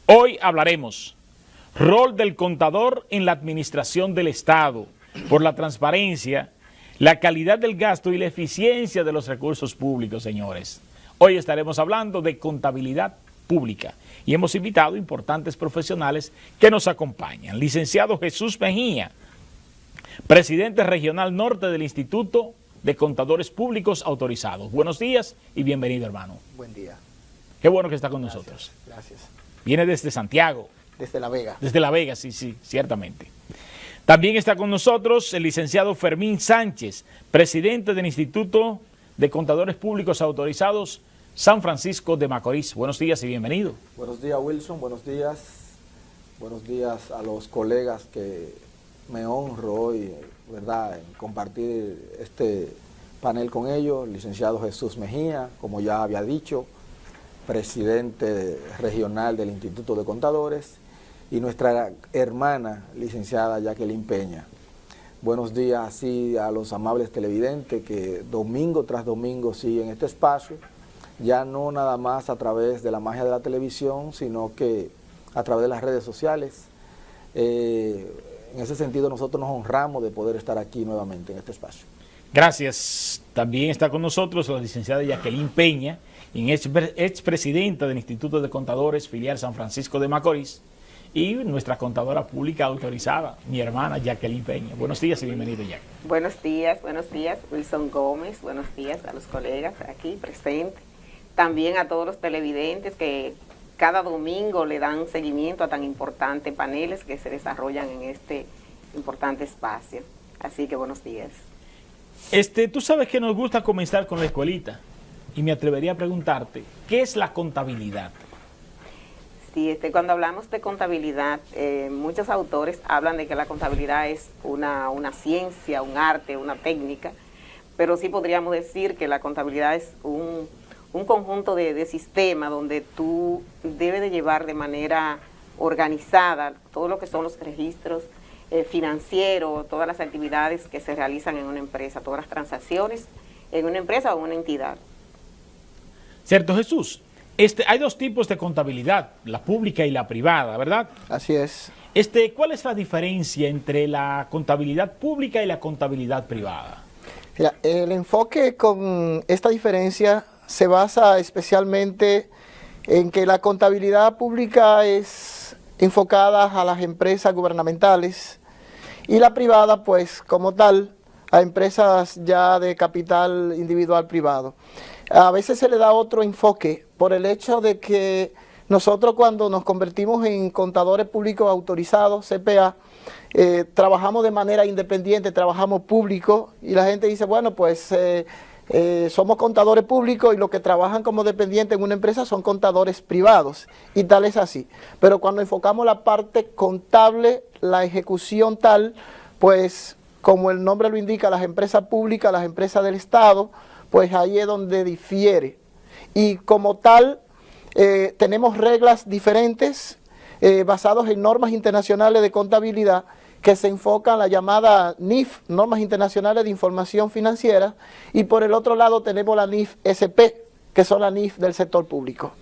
Hoy hablaremos rol del contador en la administración del Estado por la transparencia, la calidad del gasto y la eficiencia de los recursos públicos, señores. Hoy estaremos hablando de contabilidad pública y hemos invitado importantes profesionales que nos acompañan. Licenciado Jesús Mejía, presidente regional norte del Instituto de Contadores Públicos Autorizados. Buenos días y bienvenido, hermano. Buen día. Qué bueno que está con nosotros. Gracias. Viene desde Santiago. Desde La Vega. Desde La Vega, sí, ciertamente. También está con nosotros el licenciado Fermín Sánchez, presidente del Instituto de Contadores Públicos Autorizados San Francisco de Macorís. Buenos días y bienvenido. Buenos días, Wilson. Buenos días. Buenos días a los colegas que me honro hoy, ¿verdad?, en compartir este panel con ellos. Licenciado Jesús Mejía, como ya había dicho, presidente regional del Instituto de Contadores, y nuestra hermana, licenciada Jacqueline Peña. Buenos días así a los amables televidentes que domingo tras domingo siguen este espacio, ya no nada más a través de la magia de la televisión, sino que a través de las redes sociales. En ese sentido nosotros nos honramos de poder estar aquí nuevamente en este espacio. Gracias. También está con nosotros la licenciada Jacqueline Peña, expresidenta del Instituto de Contadores Filial San Francisco de Macorís, y nuestra contadora pública autorizada, mi hermana Jacqueline Peña. Buenos días y bienvenido, Jack. Buenos días, Wilson Gómez. Buenos días a los colegas aquí presentes. También a todos los televidentes que cada domingo le dan seguimiento a tan importantes paneles que se desarrollan en este importante espacio. Así que buenos días. Tú sabes que nos gusta comenzar con la escuelita y me atrevería a preguntarte, ¿qué es la contabilidad? Sí, cuando hablamos de contabilidad, muchos autores hablan de que la contabilidad es una ciencia, un arte, una técnica, pero sí podríamos decir que la contabilidad es un conjunto de sistemas donde tú debes de llevar de manera organizada todo lo que son los registros financieros, todas las actividades que se realizan en una empresa, todas las transacciones en una empresa o en una entidad. Cierto, Jesús. Hay dos tipos de contabilidad, la pública y la privada, ¿verdad? Así es. ¿Cuál es la diferencia entre la contabilidad pública y la contabilidad privada? Mira, el enfoque con esta diferencia se basa especialmente en que la contabilidad pública es enfocada a las empresas gubernamentales y la privada, pues, como tal, a empresas ya de capital individual privado. A veces se le da otro enfoque por el hecho de que nosotros cuando nos convertimos en contadores públicos autorizados, CPA, trabajamos de manera independiente, trabajamos público y la gente dice, bueno, pues somos contadores públicos y los que trabajan como dependientes en una empresa son contadores privados y tal es así. Pero cuando enfocamos la parte contable, la ejecución tal, pues como el nombre lo indica, las empresas públicas, las empresas del Estado, pues ahí es donde difiere. Y como tal, tenemos reglas diferentes basadas en normas internacionales de contabilidad que se enfocan en la llamada NIF, Normas Internacionales de Información Financiera, y por el otro lado tenemos la NIF-SP, que son la NIF del sector público.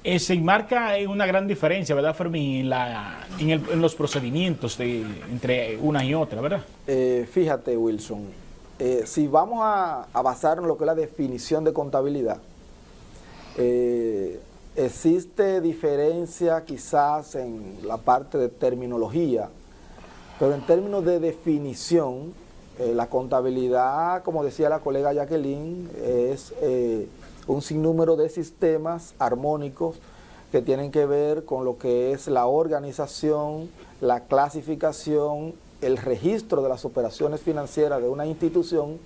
Se enmarca una gran diferencia, ¿verdad, Fermín? En los procedimientos entre una y otra, ¿verdad? Fíjate, Wilson, si vamos a basarnos en lo que es la definición de contabilidad, existe diferencia quizás en la parte de terminología, pero en términos de definición, la contabilidad, como decía la colega Jacqueline, es un sinnúmero de sistemas armónicos que tienen que ver con lo que es la organización, la clasificación, el registro de las operaciones financieras de una institución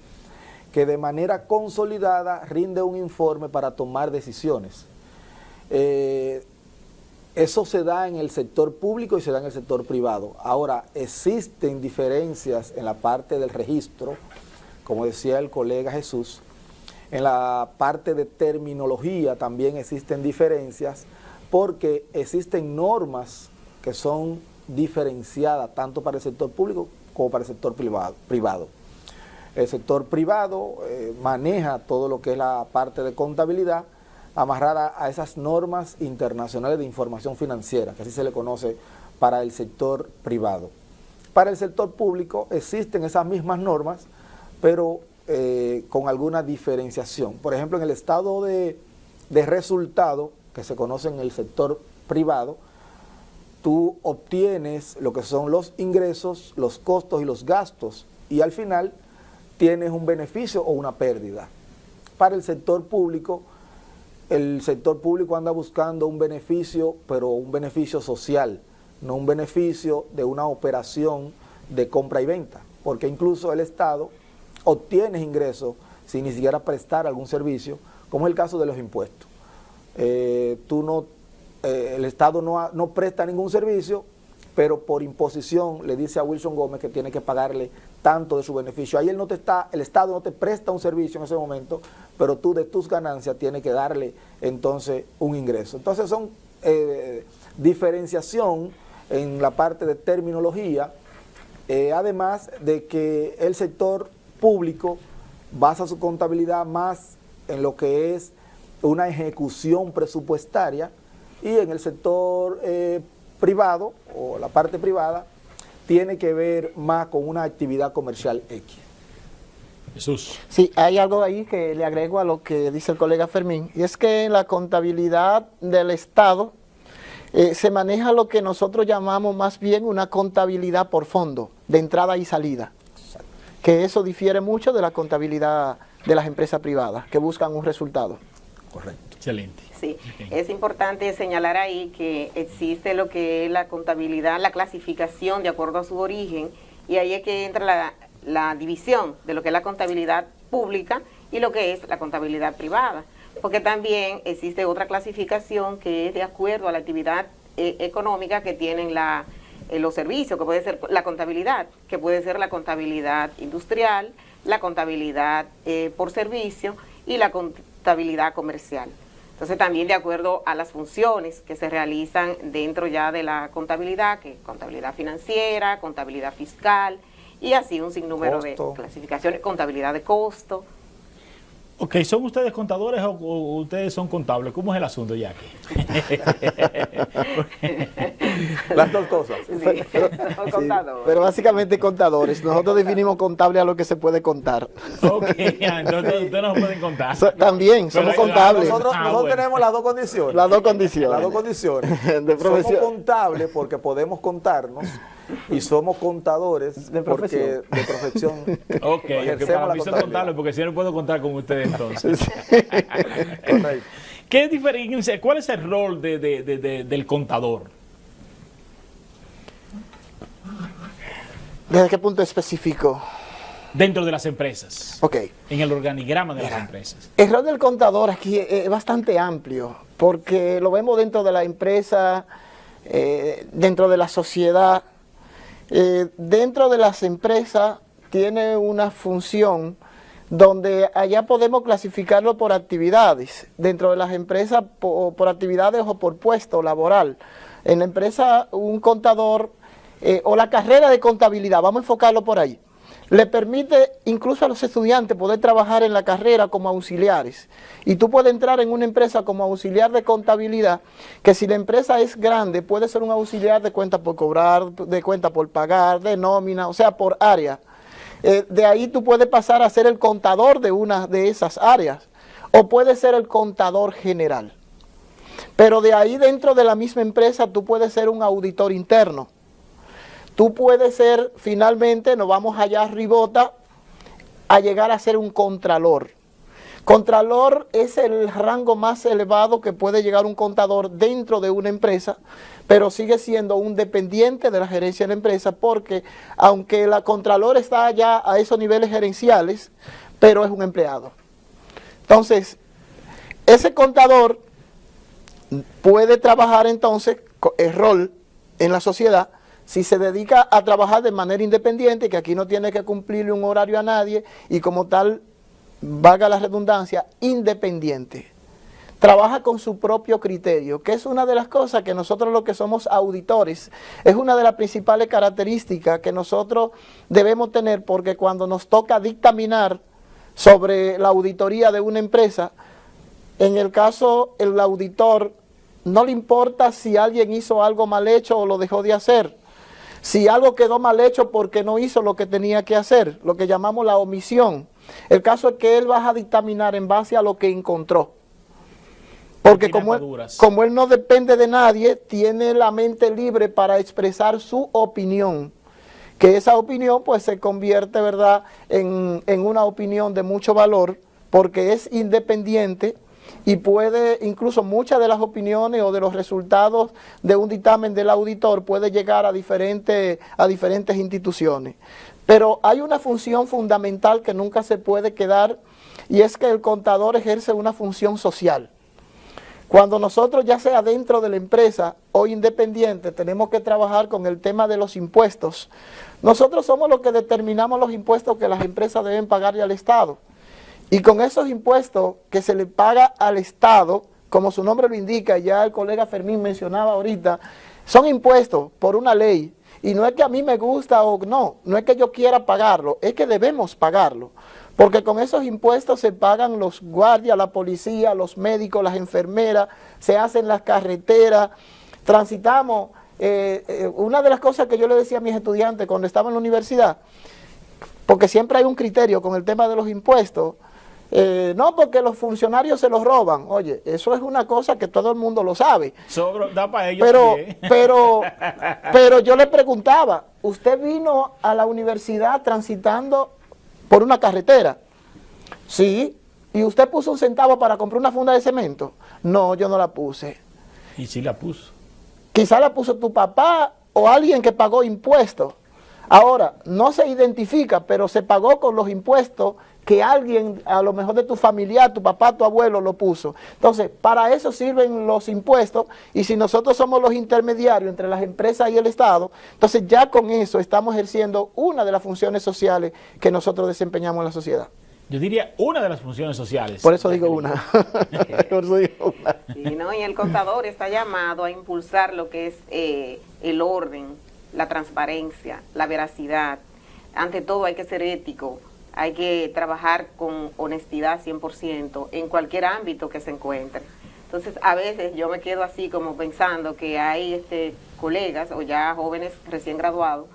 que de manera consolidada rinde un informe para tomar decisiones. Eso se da en el sector público y se da en el sector privado. Ahora, existen diferencias en la parte del registro, como decía el colega Jesús. En la parte de terminología también existen diferencias porque existen normas que son diferenciadas tanto para el sector público como para el sector privado. El sector privado maneja todo lo que es la parte de contabilidad amarrada a esas normas internacionales de información financiera, que así se le conoce para el sector privado. Para el sector público existen esas mismas normas, pero con alguna diferenciación. Por ejemplo, en el estado de resultado, que se conoce en el sector privado, tú obtienes lo que son los ingresos, los costos y los gastos, y al final tienes un beneficio o una pérdida. Para el sector público anda buscando un beneficio, pero un beneficio social, no un beneficio de una operación de compra y venta, porque incluso el Estado obtiene ingresos sin ni siquiera prestar algún servicio, como es el caso de los impuestos. El Estado no presta ningún servicio, pero por imposición le dice a Wilson Gómez que tiene que pagarle tanto de su beneficio. Ahí el Estado no te presta un servicio en ese momento, pero tú de tus ganancias tienes que darle entonces un ingreso. Entonces son diferenciación en la parte de terminología, además de que el sector público basa su contabilidad más en lo que es una ejecución presupuestaria, y en el sector privado, o la parte privada, tiene que ver más con una actividad comercial X. Jesús. Sí, hay algo ahí que le agrego a lo que dice el colega Fermín, y es que en la contabilidad del Estado se maneja lo que nosotros llamamos más bien una contabilidad por fondo, de entrada y salida, que eso difiere mucho de la contabilidad de las empresas privadas, que buscan un resultado. Correcto. Excelente. Sí, es importante señalar ahí que existe lo que es la contabilidad, la clasificación de acuerdo a su origen, y ahí es que entra la división de lo que es la contabilidad pública y lo que es la contabilidad privada, porque también existe otra clasificación que es de acuerdo a la actividad económica que tienen los servicios, que puede ser la contabilidad, que puede ser la contabilidad industrial, la contabilidad por servicio y la contabilidad comercial. Entonces también de acuerdo a las funciones que se realizan dentro ya de la contabilidad, que es contabilidad financiera, contabilidad fiscal y así un sinnúmero de clasificaciones, contabilidad de costo. Ok, ¿son ustedes contadores o ustedes son contables? ¿Cómo es el asunto, Jackie? Las dos cosas. Sí, son contadores. Pero básicamente contadores. Nosotros definimos contable a lo que se puede contar. Ok, entonces ustedes nos pueden contar. También somos contables. Nosotros bueno. tenemos las dos condiciones. Las dos condiciones. Las dos condiciones. De profesión. Somos contables porque podemos contarnos, y somos contadores de profesión. porque de profesión Ok, que ejercemos para la mí son contabilidad. contables porque si no puedo contar con ustedes entonces. Correcto. ¿Qué diferencia? ¿Cuál es el rol del contador? ¿Desde qué punto específico? Dentro de las empresas. Ok. En el organigrama de las empresas. El rol del contador aquí es bastante amplio, porque lo vemos dentro de la empresa, dentro de la sociedad. Dentro de las empresas tiene una función donde allá podemos clasificarlo por actividades. Dentro de las empresas por actividades o por puesto laboral. En la empresa un contador o la carrera de contabilidad, vamos a enfocarlo por ahí, le permite incluso a los estudiantes poder trabajar en la carrera como auxiliares. Y tú puedes entrar en una empresa como auxiliar de contabilidad, que si la empresa es grande, puede ser un auxiliar de cuenta por cobrar, de cuenta por pagar, de nómina, o sea, por área. De ahí tú puedes pasar a ser el contador de una de esas áreas, o puedes ser el contador general. Pero de ahí dentro de la misma empresa tú puedes ser un auditor interno. Tú puedes ser, finalmente, nos vamos allá arribota, a llegar a ser un contralor. Contralor es el rango más elevado que puede llegar un contador dentro de una empresa, pero sigue siendo un dependiente de la gerencia de la empresa, porque aunque la contralor está allá a esos niveles gerenciales, pero es un empleado. Entonces, ese contador puede trabajar entonces el rol en la sociedad si se dedica a trabajar de manera independiente, que aquí no tiene que cumplirle un horario a nadie, y como tal, valga la redundancia, independiente. Trabaja con su propio criterio, que es una de las cosas que nosotros los que somos auditores, es una de las principales características que nosotros debemos tener, porque cuando nos toca dictaminar sobre la auditoría de una empresa, En el caso, el auditor no le importa si alguien hizo algo mal hecho o lo dejó de hacer. Si algo quedó mal hecho porque no hizo lo que tenía que hacer, lo que llamamos la omisión. El caso es que él va a dictaminar en base a lo que encontró. Porque como él no depende de nadie, tiene la mente libre para expresar su opinión. Que esa opinión pues se convierte, ¿verdad?, en una opinión de mucho valor, porque es independiente y puede, incluso muchas de las opiniones o de los resultados de un dictamen del auditor puede llegar a diferentes instituciones. Pero hay una función fundamental que nunca se puede quedar, y es que el contador ejerce una función social. Cuando nosotros, ya sea dentro de la empresa o independiente, tenemos que trabajar con el tema de los impuestos, nosotros somos los que determinamos los impuestos que las empresas deben pagarle al Estado. Y con esos impuestos que se le paga al Estado, como su nombre lo indica, ya el colega Fermín mencionaba ahorita, son impuestos por una ley. Y no es que a mí me gusta o no es que yo quiera pagarlo, es que debemos pagarlo. Porque con esos impuestos se pagan los guardias, la policía, los médicos, las enfermeras, se hacen las carreteras, transitamos. Una de las cosas que yo le decía a mis estudiantes cuando estaba en la universidad, porque siempre hay un criterio con el tema de los impuestos, no porque los funcionarios se los roban. Oye, eso es una cosa que todo el mundo lo sabe. Da para ellos pero yo le preguntaba, ¿usted vino a la universidad transitando por una carretera? Sí. ¿Y usted puso un centavo para comprar una funda de cemento? No, yo no la puse. ¿Y si la puso? Quizá la puso tu papá o alguien que pagó impuestos. Ahora, no se identifica, pero se pagó con los impuestos que alguien, a lo mejor de tu familiar, tu papá, tu abuelo, lo puso. Entonces, para eso sirven los impuestos, y si nosotros somos los intermediarios entre las empresas y el Estado, entonces ya con eso estamos ejerciendo una de las funciones sociales que nosotros desempeñamos en la sociedad. Yo diría una de las funciones sociales. Por eso digo una. Por eso digo una. Sí, ¿no? Y el contador está llamado a impulsar lo que es el orden, la transparencia, la veracidad. Ante todo hay que ser ético, hay que trabajar con honestidad 100% en cualquier ámbito que se encuentre. Entonces, a veces yo me quedo así como pensando que hay colegas o ya jóvenes recién graduados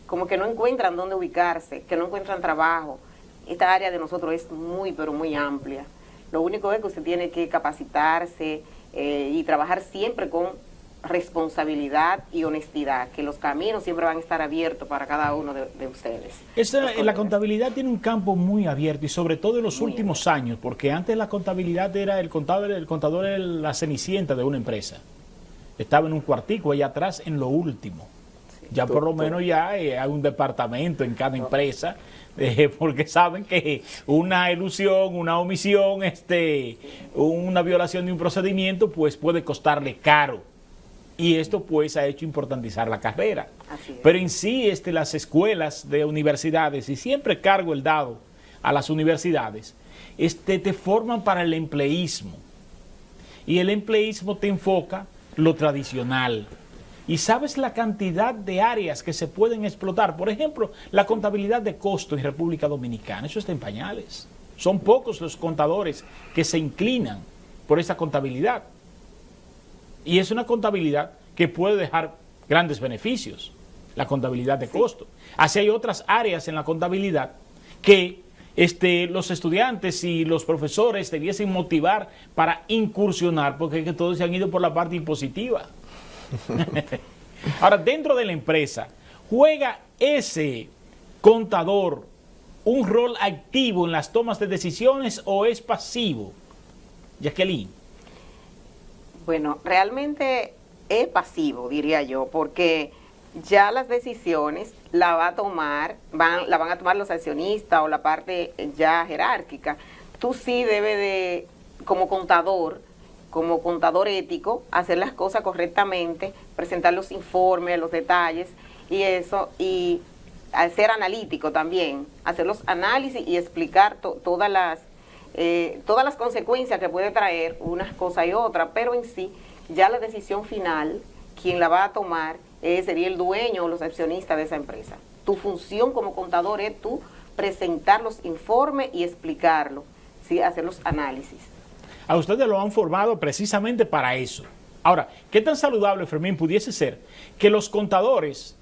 como que no encuentran dónde ubicarse, que no encuentran trabajo. Esta área de nosotros es muy, pero muy amplia. Lo único es que usted tiene que capacitarse y trabajar siempre con responsabilidad y honestidad, que los caminos siempre van a estar abiertos para cada uno de ustedes. La contabilidad tiene un campo muy abierto, y sobre todo en los últimos años, porque antes la contabilidad era el contador era la cenicienta de una empresa. Estaba en un cuartico allá atrás en lo último. Ya por lo menos ya hay un departamento en cada empresa, porque saben que una elusión, una omisión, una violación de un procedimiento, pues puede costarle caro. Y esto pues ha hecho importantizar la carrera. Pero en sí las escuelas de universidades, y siempre cargo el dado a las universidades, te forman para el empleísmo. Y el empleísmo te enfoca lo tradicional. Y sabes la cantidad de áreas que se pueden explotar. Por ejemplo, la contabilidad de costo en República Dominicana, eso está en pañales. Son pocos los contadores que se inclinan por esa contabilidad. Y es una contabilidad que puede dejar grandes beneficios, la contabilidad de costo. Así hay otras áreas en la contabilidad que los estudiantes y los profesores debiesen motivar para incursionar, porque es que todos se han ido por la parte impositiva. Ahora, dentro de la empresa, ¿juega ese contador un rol activo en las tomas de decisiones o es pasivo? Jacqueline. Bueno, realmente es pasivo, diría yo, porque ya las decisiones la van a tomar los accionistas o la parte ya jerárquica. Tú sí debes como contador ético, hacer las cosas correctamente, presentar los informes, los detalles y ser analítico también, hacer los análisis y explicar todas las consecuencias que puede traer unas cosas y otras, pero en sí, ya la decisión final, quien la va a tomar sería el dueño o los accionistas de esa empresa. Tu función como contador es tú presentar los informes y explicarlo, ¿sí? Hacer los análisis. A ustedes lo han formado precisamente para eso. Ahora, ¿qué tan saludable, Fermín, pudiese ser que los contadores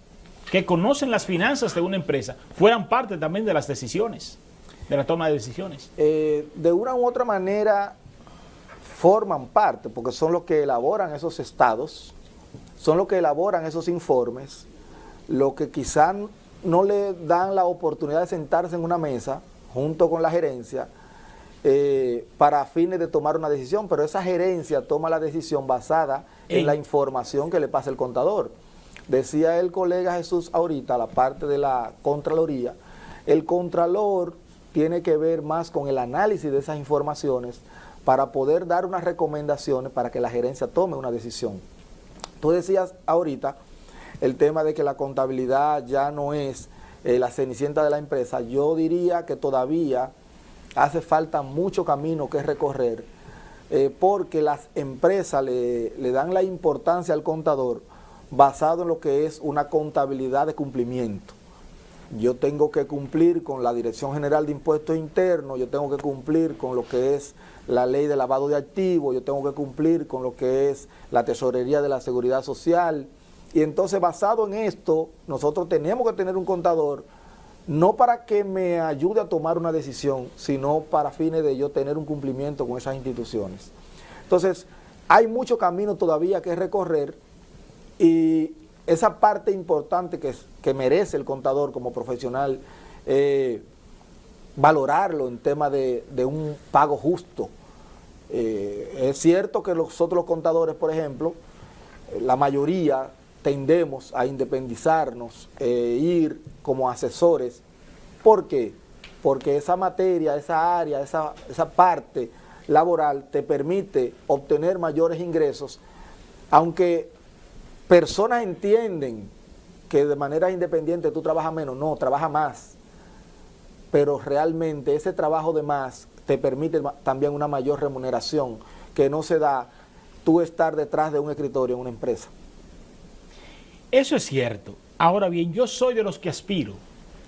que conocen las finanzas de una empresa fueran parte también de las decisiones, de la toma de decisiones? De una u otra manera forman parte, porque son los que elaboran esos estados, son los que elaboran esos informes, lo que quizás no le dan la oportunidad de sentarse en una mesa junto con la gerencia para fines de tomar una decisión, pero esa gerencia toma la decisión basada en la información que le pasa el contador. Decía el colega Jesús ahorita, la parte de la Contraloría, el Contralor tiene que ver más con el análisis de esas informaciones para poder dar unas recomendaciones para que la gerencia tome una decisión. Tú decías ahorita el tema de que la contabilidad ya no es la cenicienta de la empresa. Yo diría que todavía hace falta mucho camino que recorrer, porque las empresas le dan la importancia al contador basado en lo que es una contabilidad de cumplimiento. Yo tengo que cumplir con la Dirección General de Impuestos Internos, yo tengo que cumplir con lo que es la ley de lavado de activos, yo tengo que cumplir con lo que es la tesorería de la Seguridad Social. Y entonces, basado en esto, nosotros tenemos que tener un contador, no para que me ayude a tomar una decisión, sino para fines de yo tener un cumplimiento con esas instituciones. Entonces, hay mucho camino todavía que recorrer, y esa parte importante que merece el contador como profesional, valorarlo en tema de un pago justo. Es cierto que nosotros los contadores, por ejemplo, la mayoría tendemos a independizarnos, ir como asesores. ¿Por qué? Porque esa materia, esa área, esa parte laboral te permite obtener mayores ingresos, aunque personas entienden que de manera independiente tú trabajas menos. No, trabajas más, pero realmente ese trabajo de más te permite también una mayor remuneración que no se da tú estar detrás de un escritorio en una empresa. Eso es cierto. Ahora bien, yo soy de los que aspiro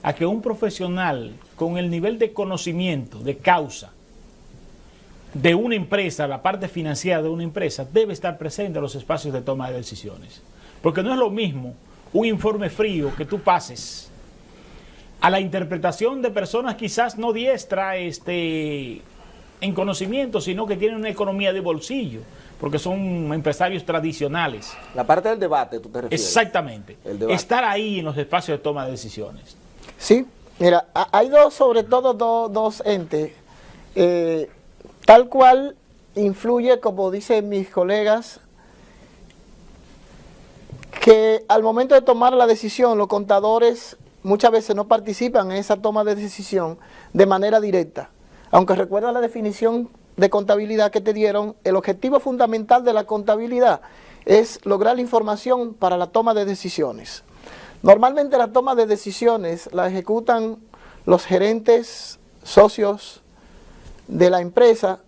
a que un profesional con el nivel de conocimiento, de causa, de una empresa, la parte financiera de una empresa, debe estar presente en los espacios de toma de decisiones. Porque no es lo mismo un informe frío que tú pases a la interpretación de personas quizás no diestras en conocimiento, sino que tienen una economía de bolsillo, porque son empresarios tradicionales. La parte del debate, ¿tú te refieres? Exactamente. Estar ahí en los espacios de toma de decisiones. Sí, mira, hay sobre todo dos entes, tal cual influye, como dicen mis colegas, que al momento de tomar la decisión, los contadores muchas veces no participan en esa toma de decisión de manera directa. Aunque recuerda la definición de contabilidad que te dieron, el objetivo fundamental de la contabilidad es lograr la información para la toma de decisiones. Normalmente la toma de decisiones la ejecutan los gerentes, socios de la empresa,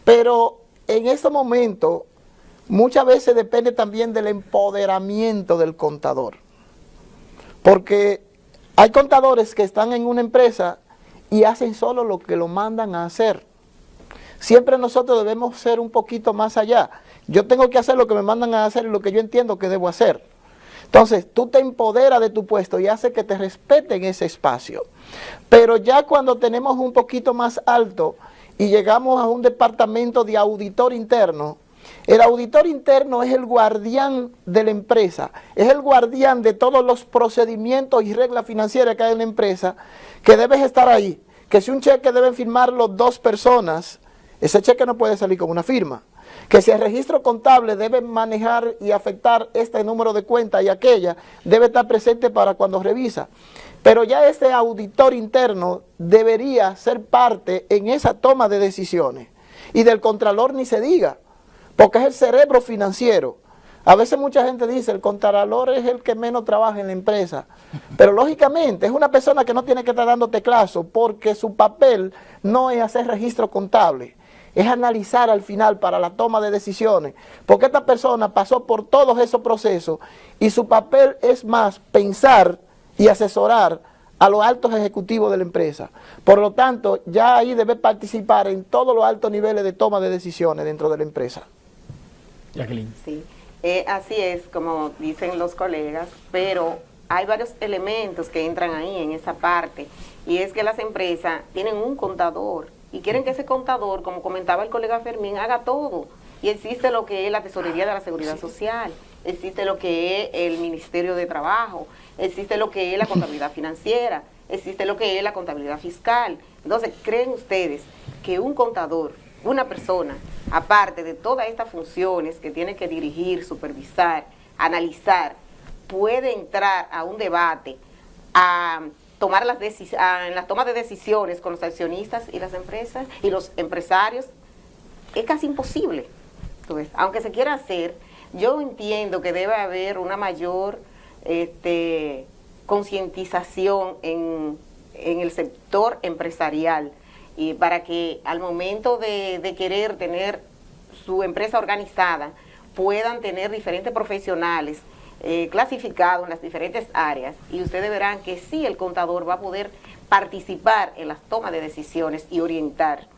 pero en este momento muchas veces depende también del empoderamiento del contador. Porque hay contadores que están en una empresa y hacen solo lo que lo mandan a hacer. Siempre nosotros debemos ser un poquito más allá. Yo tengo que hacer lo que me mandan a hacer y lo que yo entiendo que debo hacer. Entonces, tú te empoderas de tu puesto y hace que te respeten ese espacio. Pero ya cuando tenemos un poquito más alto y llegamos a un departamento de auditor interno, el auditor interno es el guardián de la empresa, es el guardián de todos los procedimientos y reglas financieras que hay en la empresa, que debes estar ahí. Que si un cheque deben firmarlo 2 personas, ese cheque no puede salir con una firma. Que si el registro contable debe manejar y afectar este número de cuenta y aquella, debe estar presente para cuando revisa. Pero ya este auditor interno debería ser parte en esa toma de decisiones. Y del contralor ni se diga, porque es el cerebro financiero. A veces mucha gente dice, el contralor es el que menos trabaja en la empresa. Pero lógicamente es una persona que no tiene que estar dando teclazo, porque su papel no es hacer registro contable. Es analizar al final para la toma de decisiones, porque esta persona pasó por todos esos procesos y su papel es más pensar y asesorar a los altos ejecutivos de la empresa. Por lo tanto, ya ahí debe participar en todos los altos niveles de toma de decisiones dentro de la empresa. Jacqueline. Sí, así es, como dicen los colegas, pero hay varios elementos que entran ahí en esa parte, y es que las empresas tienen un contador y quieren que ese contador, como comentaba el colega Fermín, haga todo. Y existe lo que es la Tesorería de la Seguridad Social, existe lo que es el Ministerio de Trabajo, existe lo que es la contabilidad financiera, existe lo que es la contabilidad fiscal. Entonces, ¿creen ustedes que un contador, una persona, aparte de todas estas funciones que tiene que dirigir, supervisar, analizar, puede entrar a un debate, a tomar en la toma de decisiones con los accionistas y las empresas y los empresarios? Es casi imposible. Entonces, aunque se quiera hacer, yo entiendo que debe haber una mayor concientización en el sector empresarial, y para que al momento de querer tener su empresa organizada, puedan tener diferentes profesionales clasificados en las diferentes áreas, y ustedes verán que sí, el contador va a poder participar en las tomas de decisiones y orientar.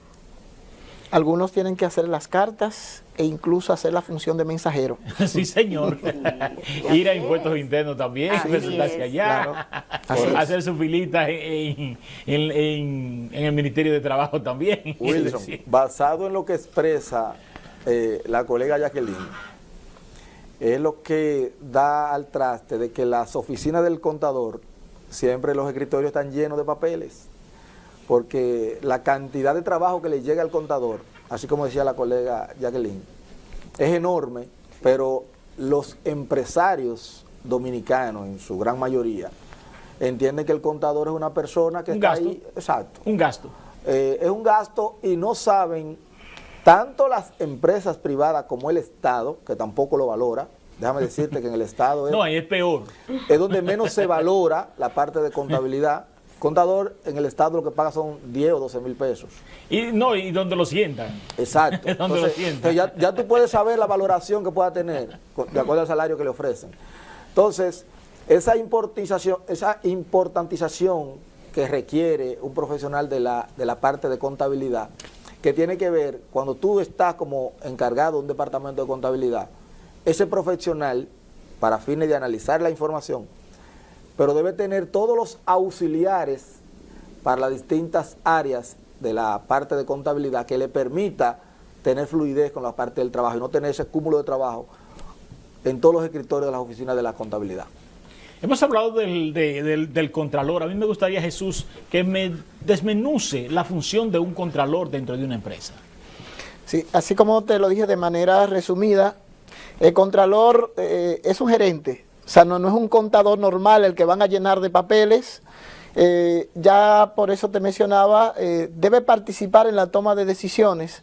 Algunos tienen que hacer las cartas e incluso hacer la función de mensajero. Sí, señor. Sí, Ir a impuestos internos también, presentarse allá, Claro. hacer su filita en el Ministerio de Trabajo también. Wilson, Sí. basado en lo que expresa la colega Jacqueline, es lo que da al traste de que las oficinas del contador, siempre los escritorios están llenos de papeles, porque la cantidad de trabajo que le llega al contador, así como decía la colega Jacqueline, es enorme, pero los empresarios dominicanos, en su gran mayoría, entienden que el contador es una persona que está ahí. Exacto. Un gasto. Es un gasto, y no saben, tanto las empresas privadas como el Estado, que tampoco lo valora. Déjame decirte que en el Estado No, ahí es peor. es donde menos se valora la parte de contabilidad. Contador en el Estado lo que paga son 10 o 12 mil pesos. Y donde lo sientan. Exacto. Donde lo Entonces, sientan. ya tú puedes saber la valoración que pueda tener de acuerdo al salario que le ofrecen. Entonces, esa importantización que requiere un profesional de la parte de contabilidad, que tiene que ver cuando tú estás como encargado de un departamento de contabilidad, ese profesional, para fines de analizar la información, pero debe tener todos los auxiliares para las distintas áreas de la parte de contabilidad que le permita tener fluidez con la parte del trabajo y no tener ese cúmulo de trabajo en todos los escritorios de las oficinas de la contabilidad. Hemos hablado del contralor. A mí me gustaría, Jesús, que me desmenuce la función de un contralor dentro de una empresa. Sí, así como te lo dije de manera resumida, el contralor es un gerente. O sea, no es un contador normal el que van a llenar de papeles. Ya por eso te mencionaba, debe participar en la toma de decisiones,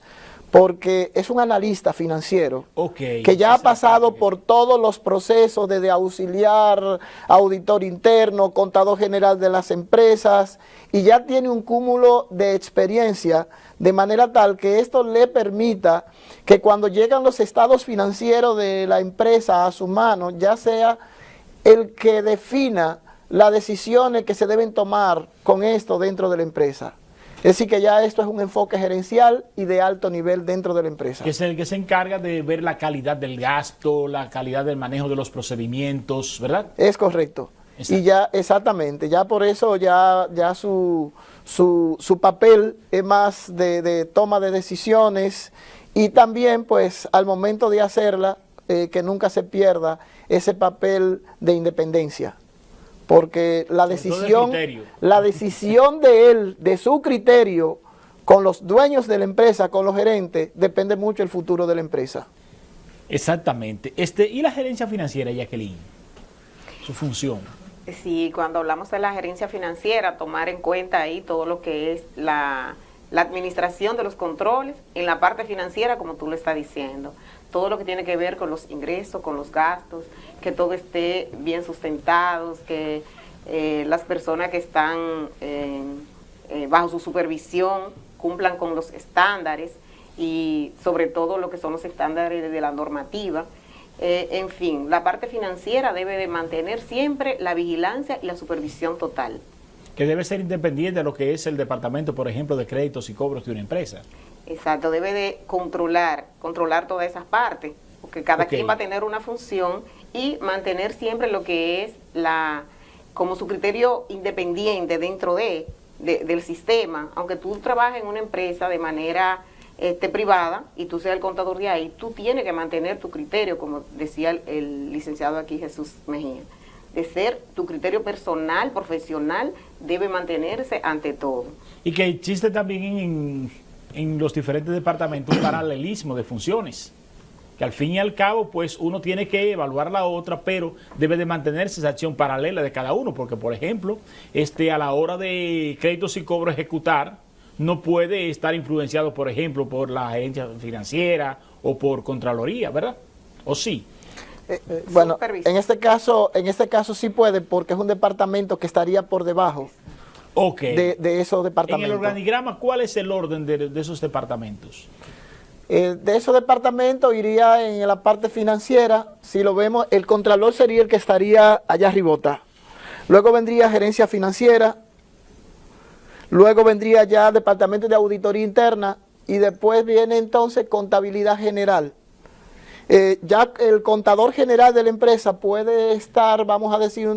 porque es un analista financiero que ya ha pasado por todos los procesos desde auxiliar, auditor interno, contador general de las empresas, y ya tiene un cúmulo de experiencia, de manera tal que esto le permita que cuando llegan los estados financieros de la empresa a su mano, ya sea el que defina las decisiones que se deben tomar con esto dentro de la empresa. Es decir, que ya esto es un enfoque gerencial y de alto nivel dentro de la empresa. Que es el que se encarga de ver la calidad del gasto, la calidad del manejo de los procedimientos, ¿verdad? Es correcto. Exacto. Y ya, exactamente, ya por eso ya su papel es más de toma de decisiones, y también pues al momento de hacerla, que nunca se pierda ese papel de independencia. Porque la decisión de él, de su criterio, con los dueños de la empresa, con los gerentes, depende mucho el futuro de la empresa. Exactamente. ¿Y la gerencia financiera, Jacqueline? Su función. Sí, cuando hablamos de la gerencia financiera, tomar en cuenta ahí todo lo que es la administración de los controles en la parte financiera, como tú lo estás diciendo. Todo lo que tiene que ver con los ingresos, con los gastos, que todo esté bien sustentado, que las personas que están bajo su supervisión cumplan con los estándares, y sobre todo lo que son los estándares de la normativa. En fin, la parte financiera debe de mantener siempre la vigilancia y la supervisión total. Que debe ser independiente de lo que es el departamento, por ejemplo, de créditos y cobros de una empresa. Exacto, debe de controlar todas esas partes, porque cada quien va a tener una función y mantener siempre lo que es como su criterio independiente dentro del sistema. Aunque tú trabajes en una empresa de manera privada y tú seas el contador de ahí, tú tienes que mantener tu criterio, como decía el licenciado aquí Jesús Mejía, de ser tu criterio personal, profesional, debe mantenerse ante todo. Y que existe también en los diferentes departamentos un paralelismo de funciones, que al fin y al cabo pues uno tiene que evaluar la otra, pero debe de mantenerse esa acción paralela de cada uno, porque por ejemplo, a la hora de créditos y cobros ejecutar, no puede estar influenciado, por ejemplo, por la agencia financiera o por Contraloría, ¿verdad? ¿O sí? Bueno, en este caso sí puede, porque es un departamento que estaría por debajo de esos departamentos. En el organigrama, ¿cuál es el orden de esos departamentos? De esos departamentos iría en la parte financiera. Si lo vemos, el contralor sería el que estaría allá arribota. Luego vendría gerencia financiera. Luego vendría ya departamento de auditoría interna. Y después viene entonces contabilidad general. Ya el contador general de la empresa puede estar, vamos a decir,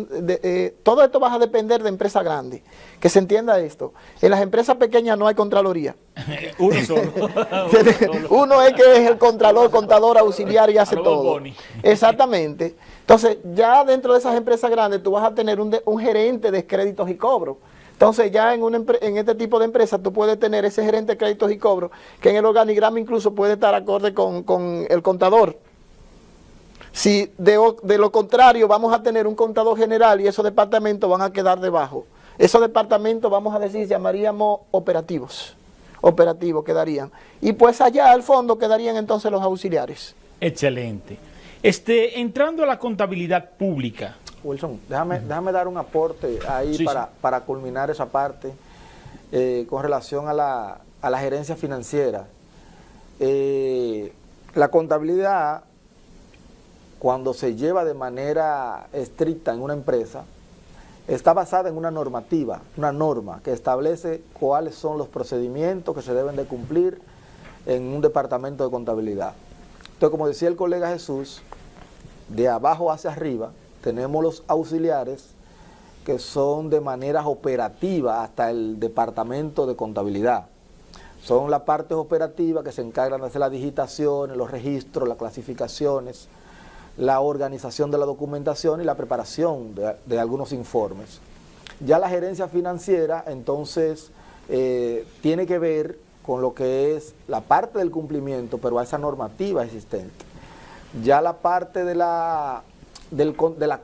todo esto va a depender de empresas grandes. Que se entienda esto. En las empresas pequeñas no hay contraloría. Uno solo. Uno es que es el contralor, contador, auxiliar y hace todo. Exactamente. Entonces, ya dentro de esas empresas grandes tú vas a tener un gerente de créditos y cobros. Entonces, ya en este tipo de empresas tú puedes tener ese gerente de créditos y cobros, que en el organigrama incluso puede estar acorde con el contador. Si de lo contrario vamos a tener un contador general y esos departamentos van a quedar debajo. Esos departamentos, vamos a decir, llamaríamos operativos quedarían. Y pues allá al fondo quedarían entonces los auxiliares. Excelente. Entrando a la contabilidad pública. Wilson, déjame dar un aporte ahí sí, para culminar esa parte con relación a la gerencia financiera. La contabilidad, cuando se lleva de manera estricta en una empresa, está basada en una normativa, una norma que establece cuáles son los procedimientos que se deben de cumplir en un departamento de contabilidad. Entonces, como decía el colega Jesús, de abajo hacia arriba tenemos los auxiliares que son de manera operativa hasta el departamento de contabilidad. Son las partes operativas que se encargan de hacer las digitaciones, los registros, las clasificaciones, la organización de la documentación y la preparación de algunos informes. Ya la gerencia financiera, entonces, tiene que ver con lo que es la parte del cumplimiento, pero a esa normativa existente. Ya la parte de la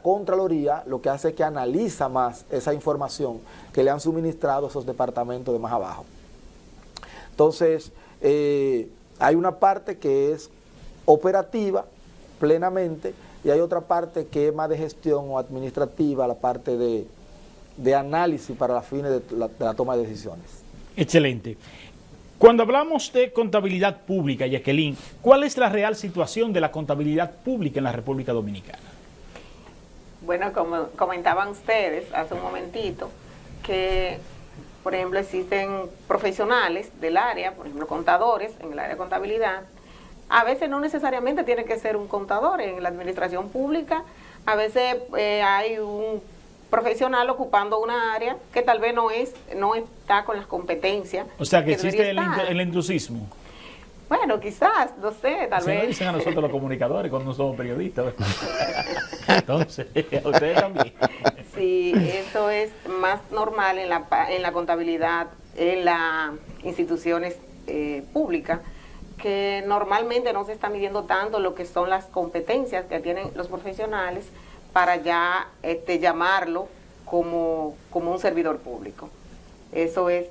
Contraloría lo que hace es que analiza más esa información que le han suministrado esos departamentos de más abajo. Entonces, hay una parte que es operativa plenamente y hay otra parte que es más de gestión o administrativa, la parte de análisis para los fines de la toma de decisiones. Excelente. Cuando hablamos de contabilidad pública, Jacqueline, ¿cuál es la real situación de la contabilidad pública en la República Dominicana? Bueno, como comentaban ustedes hace un momentito, que por ejemplo existen profesionales del área, por ejemplo contadores en el área de contabilidad. A veces no necesariamente tiene que ser un contador en la administración pública, a veces hay un profesional ocupando una área que tal vez no está con las competencias. O sea que existe el intrusismo. Bueno, quizás, no sé, tal vez. Nos dicen a nosotros los comunicadores cuando no somos periodistas. Entonces, a ustedes también. Sí, eso es más normal en la contabilidad, en las instituciones públicas, que normalmente no se está midiendo tanto lo que son las competencias que tienen los profesionales para ya llamarlo como un servidor público. Eso es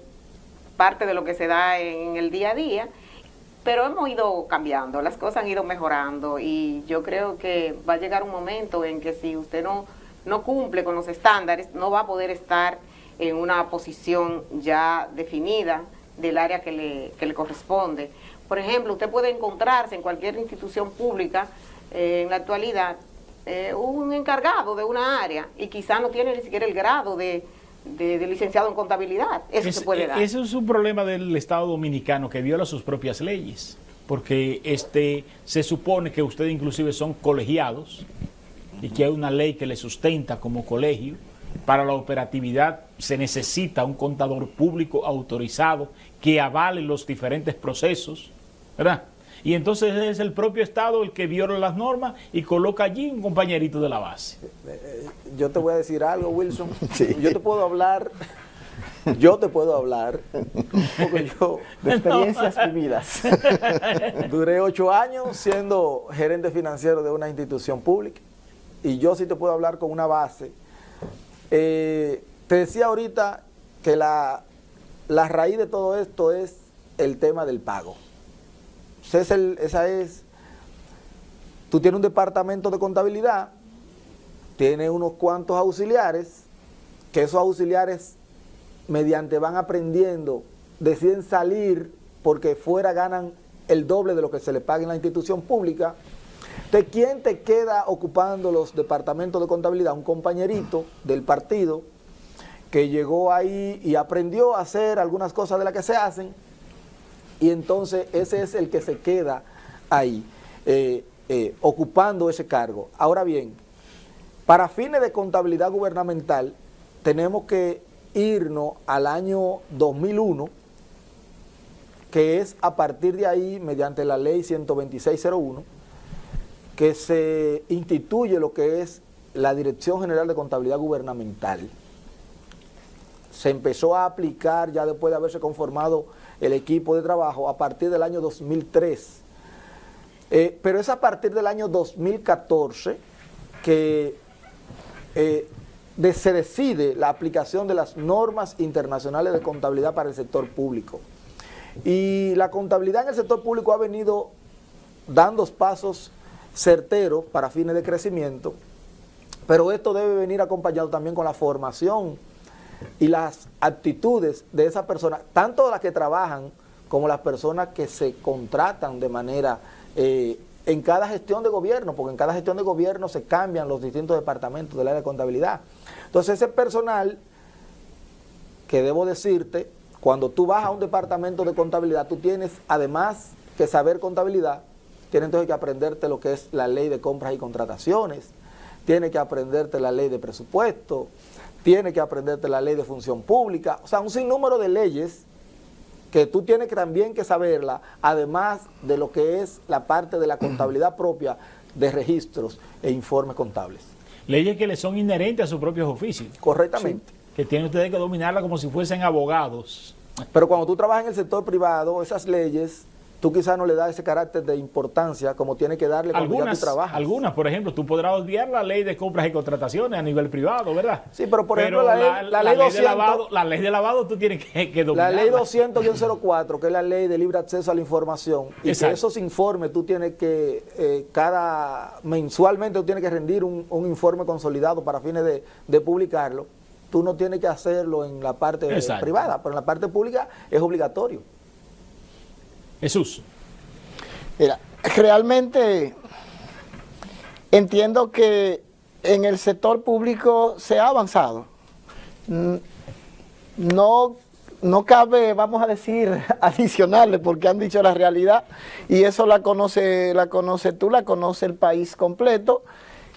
parte de lo que se da en el día a día. Pero hemos ido cambiando, las cosas han ido mejorando y yo creo que va a llegar un momento en que si usted no cumple con los estándares, no va a poder estar en una posición ya definida del área que le corresponde. Por ejemplo, usted puede encontrarse en cualquier institución pública en la actualidad un encargado de una área y quizá no tiene ni siquiera el grado de de licenciado en contabilidad. Eso se puede dar. Eso es un problema del Estado dominicano que viola sus propias leyes, porque se supone que ustedes inclusive son colegiados y que hay una ley que les sustenta como colegio. Para la operatividad se necesita un contador público autorizado que avale los diferentes procesos, ¿verdad? Y entonces es el propio Estado el que viola las normas y coloca allí un compañerito de la base. Yo te voy a decir algo, Wilson. Sí. Yo te puedo hablar, porque yo De experiencias vividas. duré 8 años siendo gerente financiero de una institución pública y yo sí te puedo hablar con una base. Te decía ahorita que la raíz de todo esto es el tema del pago. Tú tienes un departamento de contabilidad, tienes unos cuantos auxiliares, que esos auxiliares, mediante van aprendiendo, deciden salir porque fuera ganan el doble de lo que se le paga en la institución pública. Entonces, ¿quién te queda ocupando los departamentos de contabilidad? Un compañerito del partido que llegó ahí y aprendió a hacer algunas cosas de las que se hacen, y entonces ese es el que se queda ahí, ocupando ese cargo. Ahora bien, para fines de contabilidad gubernamental, tenemos que irnos al año 2001, que es a partir de ahí, mediante la ley 12601, que se instituye lo que es la Dirección General de Contabilidad Gubernamental. Se empezó a aplicar ya después de haberse conformado el equipo de trabajo a partir del año 2003. Pero es a partir del año 2014 que se decide la aplicación de las normas internacionales de contabilidad para el sector público. Y la contabilidad en el sector público ha venido dando pasos certeros para fines de crecimiento, pero esto debe venir acompañado también con la formación y las aptitudes de esas personas, tanto las que trabajan como las personas que se contratan de manera en cada gestión de gobierno, porque en cada gestión de gobierno se cambian los distintos departamentos del área de contabilidad. Entonces ese personal, que debo decirte, cuando tú vas a un departamento de contabilidad, tú tienes, además que saber contabilidad, tienes entonces que aprenderte lo que es la ley de compras y contrataciones, tienes que aprenderte la ley de presupuesto, tienes que aprenderte la ley de función pública, o sea, un sinnúmero de leyes que tú tienes que también que saberla, además de lo que es la parte de la contabilidad propia de registros e informes contables. Leyes que le son inherentes a sus propios oficios. Correctamente. Sí, que tienen ustedes que dominarla como si fuesen abogados. Pero cuando tú trabajas en el sector privado, esas leyes, tú quizás no le das ese carácter de importancia como tiene que darle cuando ya tú trabajas. Algunas, por ejemplo, tú podrás obviar la ley de compras y contrataciones a nivel privado, ¿verdad? Sí, pero por ejemplo la ley 200... La ley de lavado tú tienes que dominarla. La ley 200-04, que es la ley de libre acceso a la información, y exacto, que esos informes tú tienes que, mensualmente tú tienes que rendir un informe consolidado para fines de publicarlo. Tú no tienes que hacerlo en la parte privada, pero en la parte pública es obligatorio. Jesús. Mira, realmente entiendo que en el sector público se ha avanzado. No cabe, vamos a decir, adicionarle, porque han dicho la realidad, y eso la conoce tú, la conoce el país completo,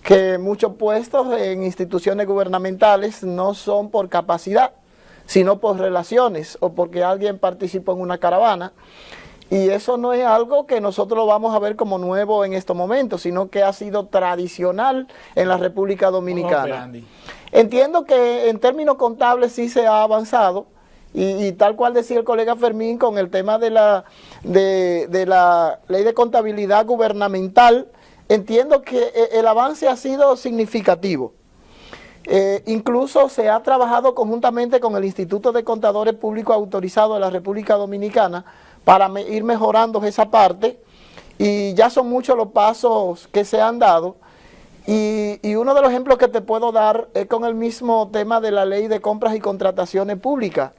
que muchos puestos en instituciones gubernamentales no son por capacidad, sino por relaciones, o porque alguien participó en una caravana. Y eso no es algo que nosotros lo vamos a ver como nuevo en estos momentos, sino que ha sido tradicional en la República Dominicana. Entiendo que en términos contables sí se ha avanzado, y tal cual decía el colega Fermín con el tema de la ley de contabilidad gubernamental, entiendo que el avance ha sido significativo. Incluso se ha trabajado conjuntamente con el Instituto de Contadores Públicos Autorizados de la República Dominicana para ir mejorando esa parte, y ya son muchos los pasos que se han dado, y uno de los ejemplos que te puedo dar es con el mismo tema de la ley de compras y contrataciones públicas.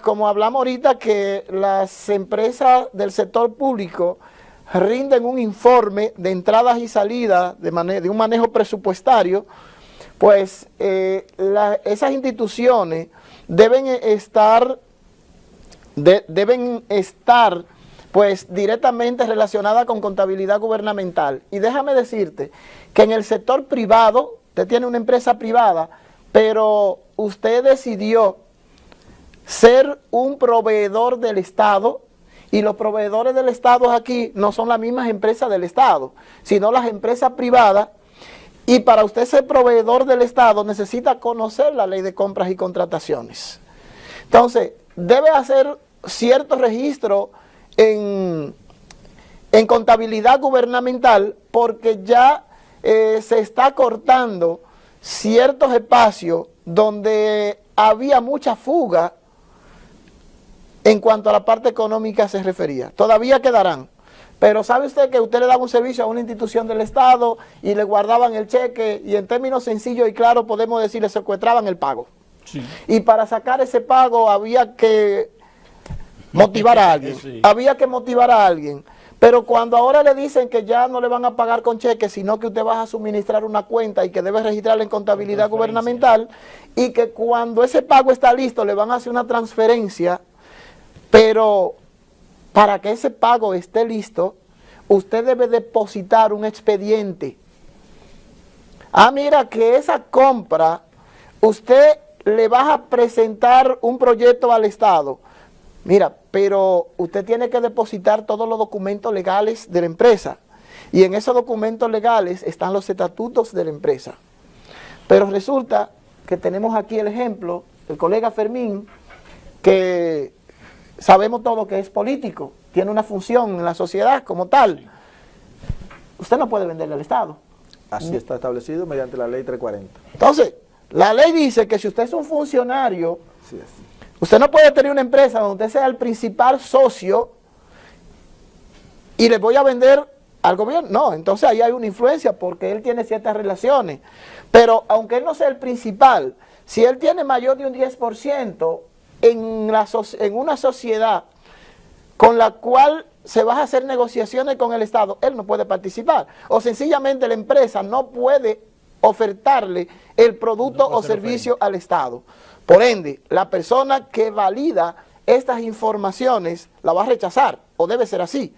Como hablamos ahorita, que las empresas del sector público rinden un informe de entradas y salidas de un manejo presupuestario pues esas instituciones deben estar pues directamente relacionadas con contabilidad gubernamental. Y déjame decirte que en el sector privado, usted tiene una empresa privada, pero usted decidió ser un proveedor del Estado, y los proveedores del Estado aquí no son las mismas empresas del Estado, sino las empresas privadas. Y para usted ser proveedor del Estado necesita conocer la ley de compras y contrataciones. Entonces, debe hacer cierto registro en contabilidad gubernamental, porque ya se está cortando ciertos espacios donde había mucha fuga en cuanto a la parte económica se refería. Todavía quedarán. Pero ¿sabe usted que usted le daba un servicio a una institución del Estado y le guardaban el cheque, y en términos sencillos y claros podemos decir, le secuestraban el pago? Sí. Y para sacar ese pago había que motivar a alguien. Sí. Había que motivar a alguien. Pero cuando ahora le dicen que ya no le van a pagar con cheque, sino que usted va a suministrar una cuenta y que debe registrarla en contabilidad gubernamental, y que cuando ese pago está listo le van a hacer una transferencia, pero para que ese pago esté listo, usted debe depositar un expediente. Ah, mira, que esa compra, usted le va a presentar un proyecto al Estado. Mira, pero usted tiene que depositar todos los documentos legales de la empresa. Y en esos documentos legales están los estatutos de la empresa. Pero resulta que tenemos aquí el ejemplo, el colega Fermín, que sabemos todo que es político, tiene una función en la sociedad como tal. Usted no puede venderle al Estado. Así está establecido mediante la ley 340. Entonces, la ley dice que si usted es un funcionario, sí, usted no puede tener una empresa donde usted sea el principal socio y le voy a vender al gobierno. No, entonces ahí hay una influencia porque él tiene ciertas relaciones. Pero aunque él no sea el principal, si él tiene mayor de un 10% en una sociedad con la cual se va a hacer negociaciones con el Estado, él no puede participar. O sencillamente la empresa no puede ofertarle el producto o servicio al Estado. Por ende, la persona que valida estas informaciones la va a rechazar, o debe ser así.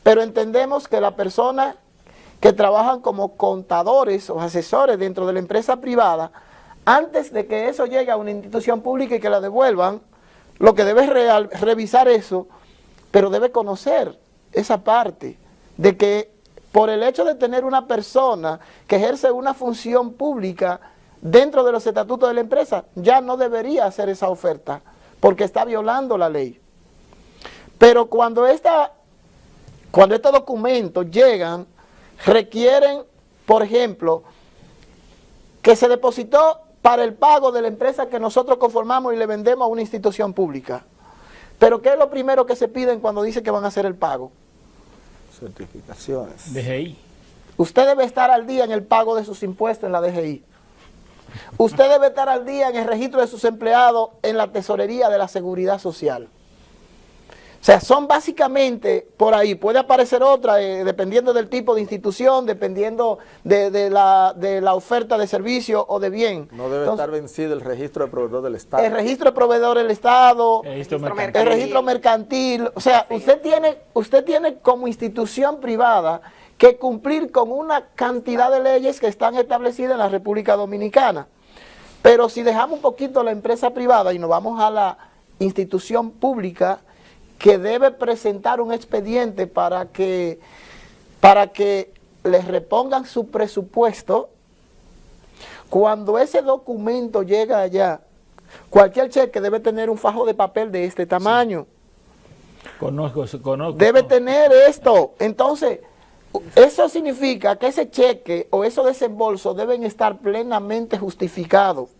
Pero entendemos que la persona que trabajan como contadores o asesores dentro de la empresa privada, antes de que eso llegue a una institución pública y que la devuelvan, lo que debe es revisar eso, pero debe conocer esa parte de que por el hecho de tener una persona que ejerce una función pública dentro de los estatutos de la empresa, ya no debería hacer esa oferta, porque está violando la ley. Pero cuando estos documentos llegan, requieren, por ejemplo, que se depositó para el pago de la empresa que nosotros conformamos y le vendemos a una institución pública. Pero ¿qué es lo primero que se piden cuando dice que van a hacer el pago? Certificaciones. DGI. Usted debe estar al día en el pago de sus impuestos en la DGI. Usted debe estar al día en el registro de sus empleados en la tesorería de la Seguridad Social. O sea, son básicamente por ahí. Puede aparecer otra, dependiendo del tipo de institución, dependiendo de la oferta de servicio o de bien. No debe estar vencido el registro de proveedor del Estado. El registro de proveedor del Estado, el registro mercantil. O sea, sí. usted tiene como institución privada que cumplir con una cantidad de leyes que están establecidas en la República Dominicana. Pero si dejamos un poquito la empresa privada y nos vamos a la institución pública, que debe presentar un expediente para que les repongan su presupuesto, cuando ese documento llega allá, cualquier cheque debe tener un fajo de papel de este tamaño. Sí. Conozco. Debe tener esto. Entonces, eso significa que ese cheque o esos desembolsos deben estar plenamente justificados.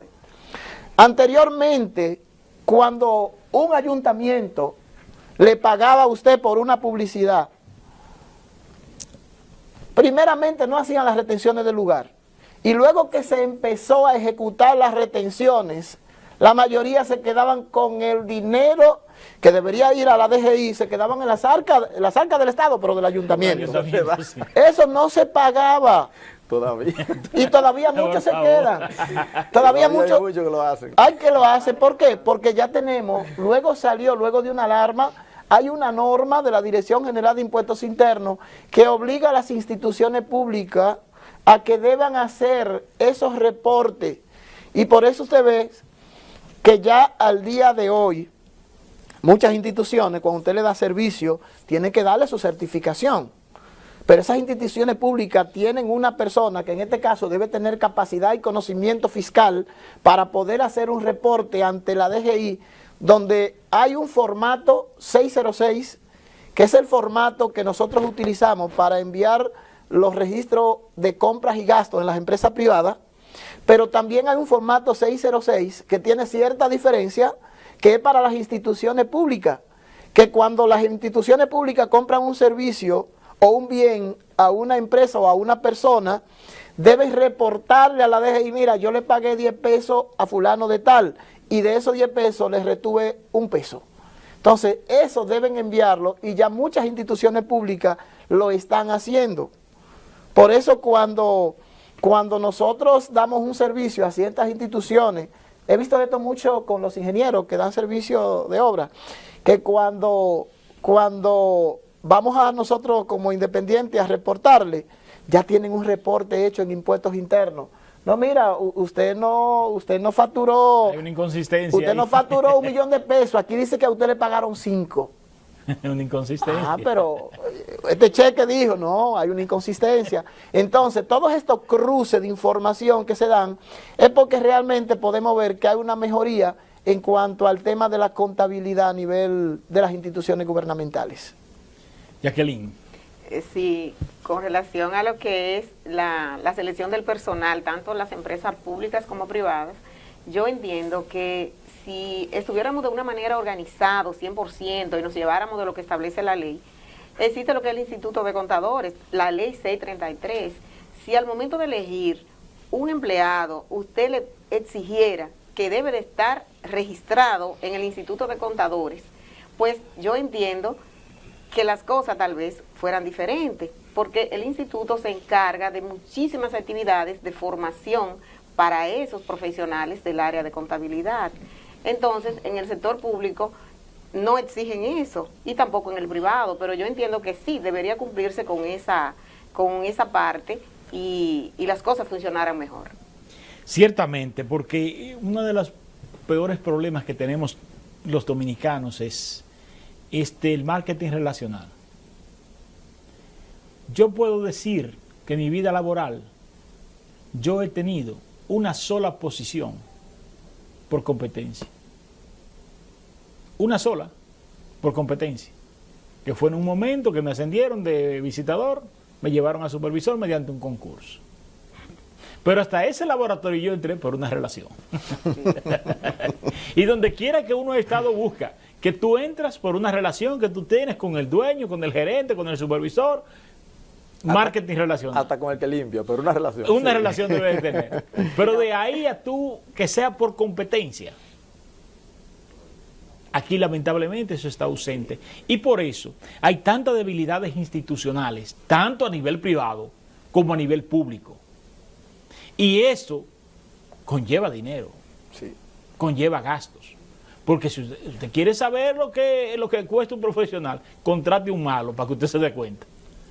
Anteriormente, cuando un ayuntamiento le pagaba a usted por una publicidad, primeramente no hacían las retenciones del lugar, y luego que se empezó a ejecutar las retenciones, la mayoría se quedaban con el dinero que debería ir a la DGI, se quedaban en las arcas del Estado, pero del ayuntamiento. Eso no se pagaba. Todavía. Y todavía muchos se quedan. Todavía hay muchos. muchos que lo hacen. Hay que lo hace. ¿Por qué? Porque ya tenemos, luego de una alarma, hay una norma de la Dirección General de Impuestos Internos que obliga a las instituciones públicas a que deban hacer esos reportes. Y por eso usted ve que ya al día de hoy, muchas instituciones, cuando usted le da servicio, tiene que darle su certificación. Pero esas instituciones públicas tienen una persona que en este caso debe tener capacidad y conocimiento fiscal para poder hacer un reporte ante la DGI, donde hay un formato 606, que es el formato que nosotros utilizamos para enviar los registros de compras y gastos en las empresas privadas, pero también hay un formato 606 que tiene cierta diferencia, que es para las instituciones públicas, que cuando las instituciones públicas compran un servicio o un bien a una empresa o a una persona, deben reportarle a la DGI, mira, yo le pagué 10 pesos a fulano de tal, y de esos 10 pesos les retuve 1 peso. Entonces, eso deben enviarlo, y ya muchas instituciones públicas lo están haciendo. Por eso cuando nosotros damos un servicio a ciertas instituciones, he visto esto mucho con los ingenieros que dan servicio de obra, que cuando vamos a nosotros como independientes a reportarle, ya tienen un reporte hecho en impuestos internos. No, mira, usted no facturó. Hay una inconsistencia. Usted no facturó 1 millón de pesos. Aquí dice que a usted le pagaron 5. Una inconsistencia. Ah, pero este cheque dijo, no, hay una inconsistencia. Entonces, todos estos cruces de información que se dan es porque realmente podemos ver que hay una mejoría en cuanto al tema de la contabilidad a nivel de las instituciones gubernamentales. Jacqueline. Sí, con relación a lo que es la selección del personal, tanto las empresas públicas como privadas, yo entiendo que si estuviéramos de una manera organizados 100% y nos lleváramos de lo que establece la ley, existe lo que es el Instituto de Contadores, la ley 633. Si al momento de elegir un empleado, usted le exigiera que debe de estar registrado en el Instituto de Contadores, pues yo entiendo que las cosas tal vez fueran diferentes, porque el instituto se encarga de muchísimas actividades de formación para esos profesionales del área de contabilidad. Entonces, en el sector público no exigen eso, y tampoco en el privado, pero yo entiendo que sí, debería cumplirse con esa parte y las cosas funcionaran mejor. Ciertamente, porque uno de los peores problemas que tenemos los dominicanos es el marketing relacional. Yo puedo decir que en mi vida laboral yo he tenido una sola posición por competencia. Una sola por competencia. Que fue en un momento que me ascendieron de visitador, me llevaron a supervisor mediante un concurso. Pero hasta ese laboratorio yo entré por una relación. Y donde quiera que uno ha estado busca que tú entras por una relación que tú tienes con el dueño, con el gerente, con el supervisor, marketing relacional. Hasta con el que limpia, pero una relación. Una sí. relación debes tener. Pero de ahí a tú que sea por competencia. Aquí lamentablemente eso está ausente. Y por eso hay tantas debilidades institucionales, tanto a nivel privado como a nivel público. Y eso conlleva dinero, Sí. conlleva gastos. Porque si usted quiere saber lo que cuesta un profesional, contrate un malo para que usted se dé cuenta.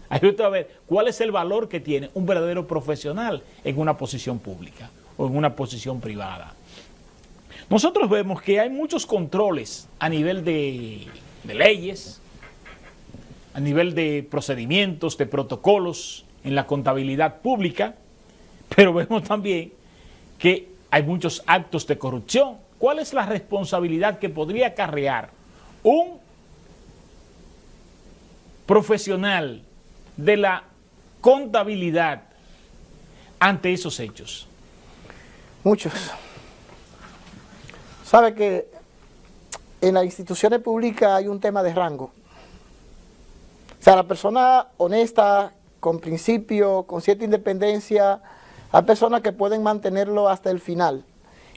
Ahí usted va a ver cuál es el valor que tiene un verdadero profesional en una posición pública o en una posición privada. Nosotros vemos que hay muchos controles a nivel de leyes, a nivel de procedimientos, de protocolos en la contabilidad pública, pero vemos también que hay muchos actos de corrupción. ¿Cuál es la responsabilidad que podría acarrear un profesional de la contabilidad ante esos hechos? Muchos. Sabe que en las instituciones públicas hay un tema de rango. O sea, la persona honesta, con principio, con cierta independencia, hay personas que pueden mantenerlo hasta el final.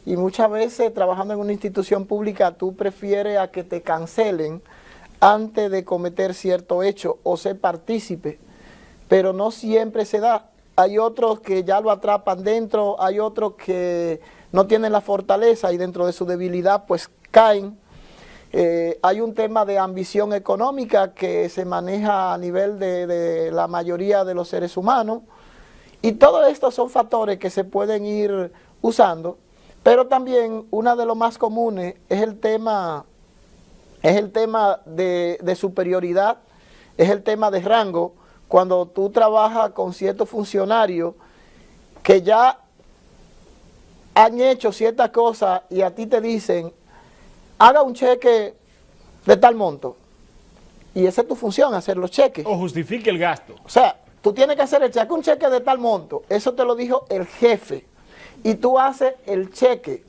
Y muchas veces trabajando en una institución pública tú prefieres a que te cancelen antes de cometer cierto hecho o ser partícipe, pero no siempre se da. hay otros que ya lo atrapan dentro, hay otros que no tienen la fortaleza y dentro de su debilidad pues caen. Hay un tema de ambición económica que se maneja a nivel de la mayoría de los seres humanos, y todos estos son factores que se pueden ir usando, pero también uno de los más comunes es el tema de superioridad, es el tema de rango. Cuando tú trabajas con ciertos funcionarios que ya han hecho ciertas cosas y a ti te dicen, haga un cheque de tal monto, y esa es tu función, hacer los cheques. O justifique el gasto. O sea, tú tienes que hacer el cheque, un cheque de tal monto, eso te lo dijo el jefe, y tú haces el cheque.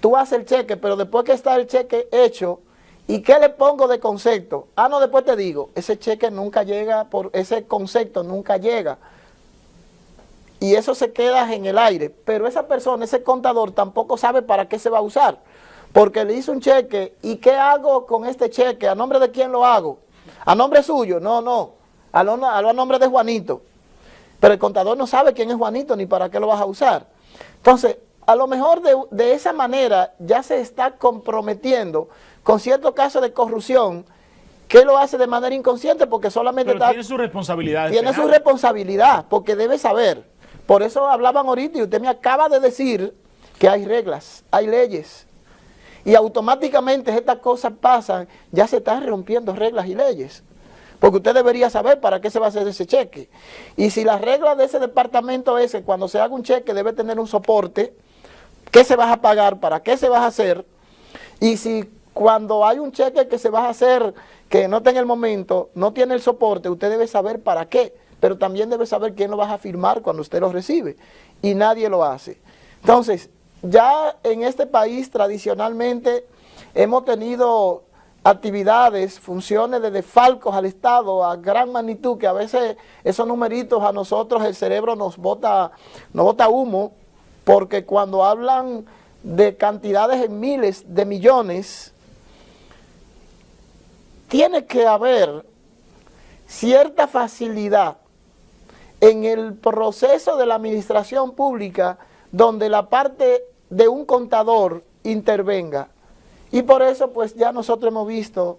Tú haces el cheque, pero después que está el cheque hecho, ¿y qué le pongo de concepto? Ah, no, después te digo, ese cheque nunca llega, por ese concepto nunca llega. Y eso se queda en el aire. Pero esa persona, ese contador, tampoco sabe para qué se va a usar. Porque le hizo un cheque, ¿y qué hago con este cheque? ¿A nombre de quién lo hago? ¿A nombre suyo? No. A nombre de Juanito. Pero el contador no sabe quién es Juanito ni para qué lo vas a usar. Entonces, a lo mejor de esa manera ya se está comprometiendo con ciertos casos de corrupción, que lo hace de manera inconsciente porque solamente Pero tiene su responsabilidad. Tiene su responsabilidad porque debe saber. Por eso hablaban ahorita y usted me acaba de decir que hay reglas, hay leyes. Y automáticamente estas cosas pasan, ya se están rompiendo reglas y leyes. Porque usted debería saber para qué se va a hacer ese cheque. Y si las reglas de ese departamento es que cuando se haga un cheque debe tener un soporte, qué se va a pagar, para qué se va a hacer. Y si cuando hay un cheque que se va a hacer que no está en el momento, no tiene el soporte, usted debe saber para qué. Pero también debe saber quién lo va a firmar cuando usted lo recibe. Y nadie lo hace. Entonces, ya en este país tradicionalmente hemos tenido actividades, funciones de desfalcos al Estado a gran magnitud, que a veces esos numeritos a nosotros el cerebro nos bota humo, porque cuando hablan de cantidades en miles de millones, tiene que haber cierta facilidad en el proceso de la administración pública donde la parte de un contador intervenga. Y por eso pues ya nosotros hemos visto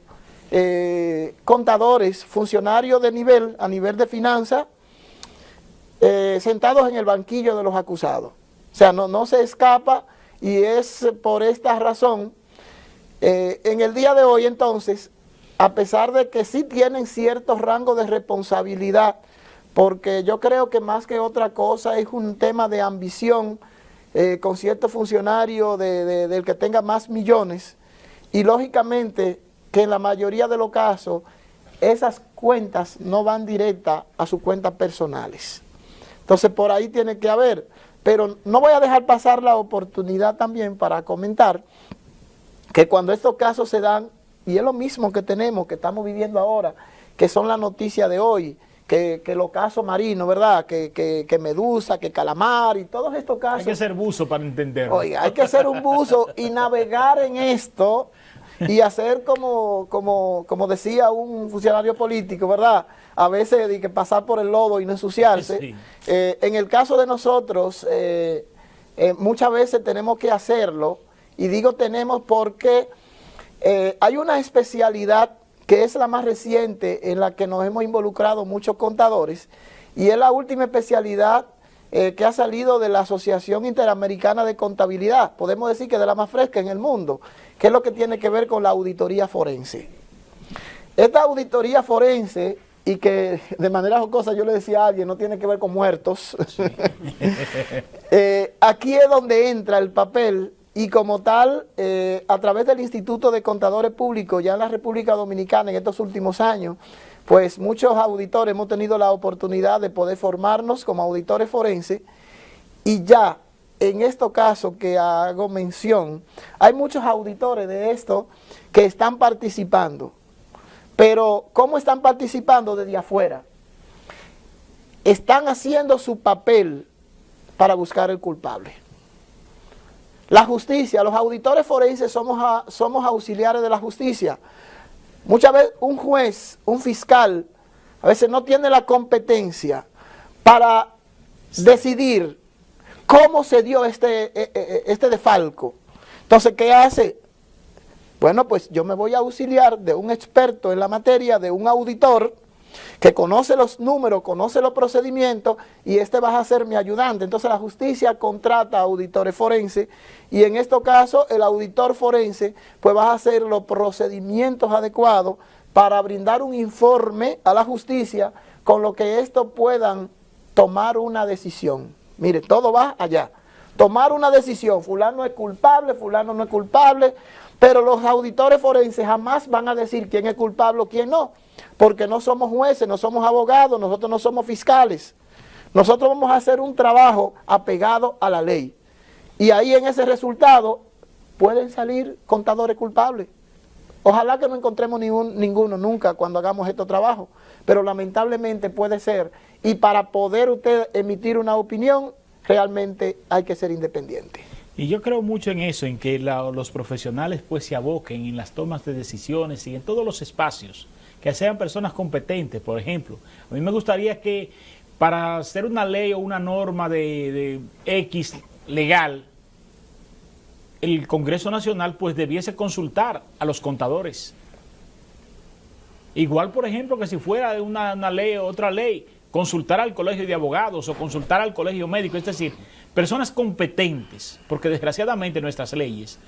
contadores, funcionarios de nivel, a nivel de finanzas, sentados en el banquillo de los acusados. O sea, no se escapa, y es por esta razón, en el día de hoy entonces, a pesar de que sí tienen ciertos rangos de responsabilidad, porque yo creo que más que otra cosa es un tema de ambición con cierto funcionario del que tenga más millones, y lógicamente que en la mayoría de los casos esas cuentas no van directas a sus cuentas personales. Entonces por ahí tiene que haber, pero no voy a dejar pasar la oportunidad también para comentar que cuando estos casos se dan, y es lo mismo que tenemos, que estamos viviendo ahora, que son las noticias de hoy, que los casos marinos, ¿verdad? Que medusa, que calamar y todos estos casos. Hay que ser buzo para entenderlo. Oiga, hay que ser un buzo y navegar en esto y hacer como decía un funcionario político, ¿verdad? A veces de que pasar por el lodo y no ensuciarse. Sí. En el caso de nosotros, muchas veces tenemos que hacerlo, y digo tenemos porque hay una especialidad que es la más reciente en la que nos hemos involucrado muchos contadores, y es la última especialidad que ha salido de la Asociación Interamericana de Contabilidad, podemos decir que de la más fresca en el mundo, que es lo que tiene que ver con la auditoría forense. Esta auditoría forense, y que de manera jocosa yo le decía a alguien, no tiene que ver con muertos, sí. Aquí es donde entra el papel. Y como tal, a través del Instituto de Contadores Públicos, ya en la República Dominicana en estos últimos años, pues muchos auditores hemos tenido la oportunidad de poder formarnos como auditores forenses, y ya en estos casos que hago mención, hay muchos auditores de esto que están participando. Pero ¿cómo están participando? Desde afuera. Están haciendo su papel para buscar el culpable. La justicia, los auditores forenses somos auxiliares de la justicia. Muchas veces un juez, un fiscal, a veces no tiene la competencia para decidir cómo se dio este desfalco. Entonces, ¿qué hace? Bueno, pues yo me voy a auxiliar de un experto en la materia, de un auditor que conoce los números, conoce los procedimientos, y este va a ser mi ayudante. Entonces la justicia contrata auditores forenses, y en este caso el auditor forense pues va a hacer los procedimientos adecuados para brindar un informe a la justicia con lo que estos puedan tomar una decisión. Mire, todo va allá. Tomar una decisión, fulano es culpable, fulano no es culpable, pero los auditores forenses jamás van a decir quién es culpable o quién no, porque no somos jueces, no somos abogados, nosotros no somos fiscales. Nosotros vamos a hacer un trabajo apegado a la ley. Y ahí en ese resultado pueden salir contadores culpables. Ojalá que no encontremos ninguno nunca cuando hagamos estos trabajos, pero lamentablemente puede ser. Y para poder usted emitir una opinión, realmente hay que ser independiente. Y yo creo mucho en eso, en que los profesionales pues se aboquen en las tomas de decisiones y en todos los espacios, que sean personas competentes. Por ejemplo, a mí me gustaría que para hacer una ley o una norma de X legal, el Congreso Nacional pues debiese consultar a los contadores. Igual, por ejemplo, que si fuera una ley o otra ley, consultar al colegio de abogados o consultar al colegio médico, es decir, personas competentes, porque desgraciadamente nuestras leyes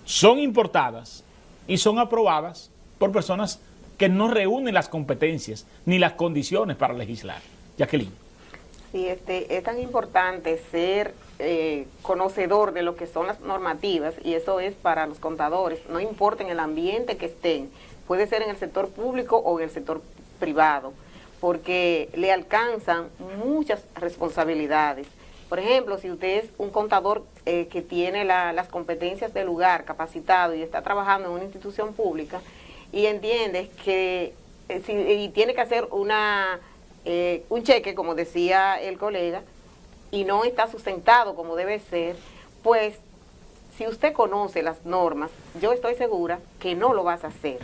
son importadas y son aprobadas por personas que no reúnen las competencias ni las condiciones para legislar. Jacqueline. Sí, es tan importante ser conocedor de lo que son las normativas, y eso es para los contadores, no importa en el ambiente que estén, puede ser en el sector público o en el sector privado, porque le alcanzan muchas responsabilidades. Por ejemplo, si usted es un contador que tiene las competencias del lugar, capacitado, y está trabajando en una institución pública, y entiende que y tiene que hacer un cheque, como decía el colega, y no está sustentado como debe ser, pues si usted conoce las normas, yo estoy segura que no lo vas a hacer.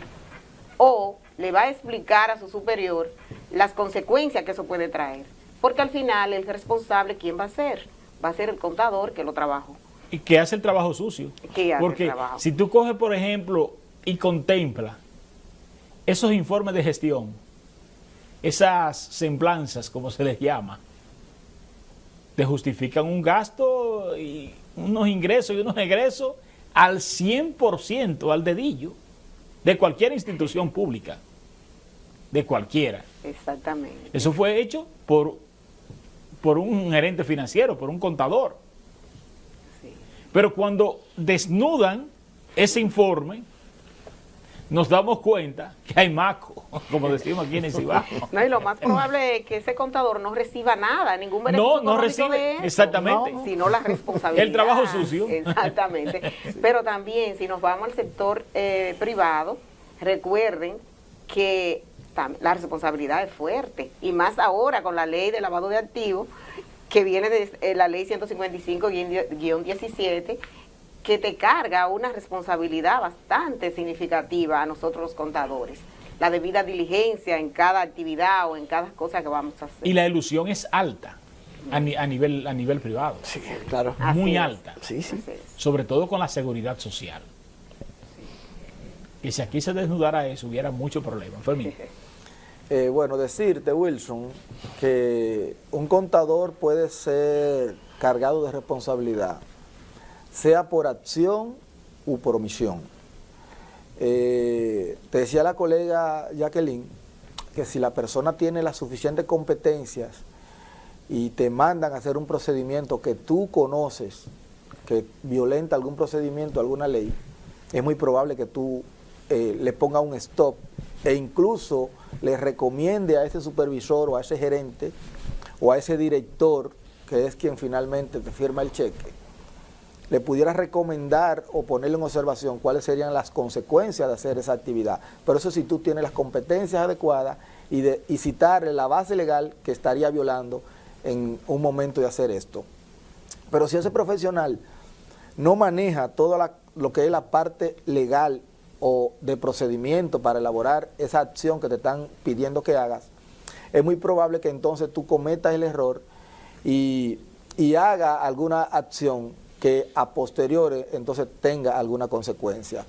O le va a explicar a su superior las consecuencias que eso puede traer. Porque al final el responsable, ¿quién va a ser? Va a ser el contador que lo trabajó. Y que hace el trabajo sucio. Porque si tú coges, por ejemplo, y contempla esos informes de gestión, esas semblanzas, como se les llama, te justifican un gasto y unos ingresos y unos egresos al 100%, al dedillo, de cualquier institución pública, de cualquiera. Exactamente. Eso fue hecho por un gerente financiero, por un contador. Sí. Pero cuando desnudan ese informe, nos damos cuenta que hay maco, como decimos aquí en el Cibao. No, y lo más probable es que ese contador no reciba nada, ningún beneficio no recibe, de eso, exactamente. no, sino la responsabilidad. El trabajo sucio. Exactamente. Pero también, si nos vamos al sector privado, recuerden que la responsabilidad es fuerte, y más ahora con la ley de lavado de activos, que viene de la ley 155-17, que te carga una responsabilidad bastante significativa a nosotros los contadores. La debida diligencia en cada actividad o en cada cosa que vamos a hacer. Y la ilusión es alta a nivel privado. Sí, claro. Muy Así es. alta. Sí, sí. Así es. Sobre todo con la seguridad social. Y si aquí se desnudara eso, hubiera mucho problema. Fermín. Bueno, decirte, Wilson, que un contador puede ser cargado de responsabilidad, sea por acción u por omisión. Te decía la colega Jacqueline que si la persona tiene las suficientes competencias y te mandan a hacer un procedimiento que tú conoces, que violenta algún procedimiento, alguna ley, es muy probable que tú le pongas un stop e incluso le recomiende a ese supervisor o a ese gerente o a ese director, que es quien finalmente te firma el cheque, le pudiera recomendar o ponerle en observación cuáles serían las consecuencias de hacer esa actividad. Pero eso si tú tienes las competencias adecuadas y citarle la base legal que estaría violando en un momento de hacer esto. Pero si ese profesional no maneja todo lo que es la parte legal o de procedimiento para elaborar esa acción que te están pidiendo que hagas, es muy probable que entonces tú cometas el error y haga alguna acción que a posteriores entonces tenga alguna consecuencia.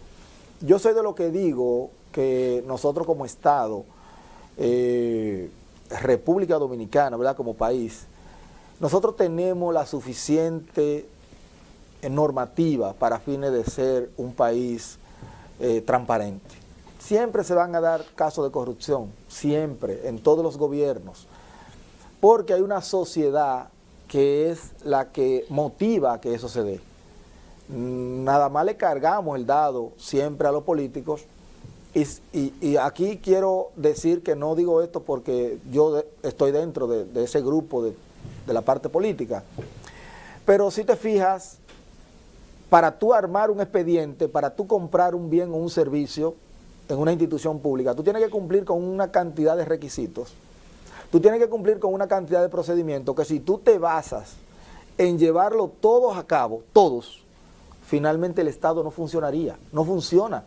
Yo soy de lo que digo que nosotros como Estado, República Dominicana, ¿verdad?, como país, nosotros tenemos la suficiente normativa para fines de ser un país transparente. Siempre se van a dar casos de corrupción, siempre, en todos los gobiernos, porque hay una sociedad que es la que motiva a que eso se dé. Nada más le cargamos el dado siempre a los políticos, y aquí quiero decir que no digo esto porque yo estoy dentro de ese grupo de la parte política, pero si te fijas, para tú armar un expediente, para tú comprar un bien o un servicio en una institución pública, tú tienes que cumplir con una cantidad de requisitos, tú tienes que cumplir con una cantidad de procedimientos que si tú te basas en llevarlo todos a cabo, todos, finalmente el Estado no funcionaría, no funciona.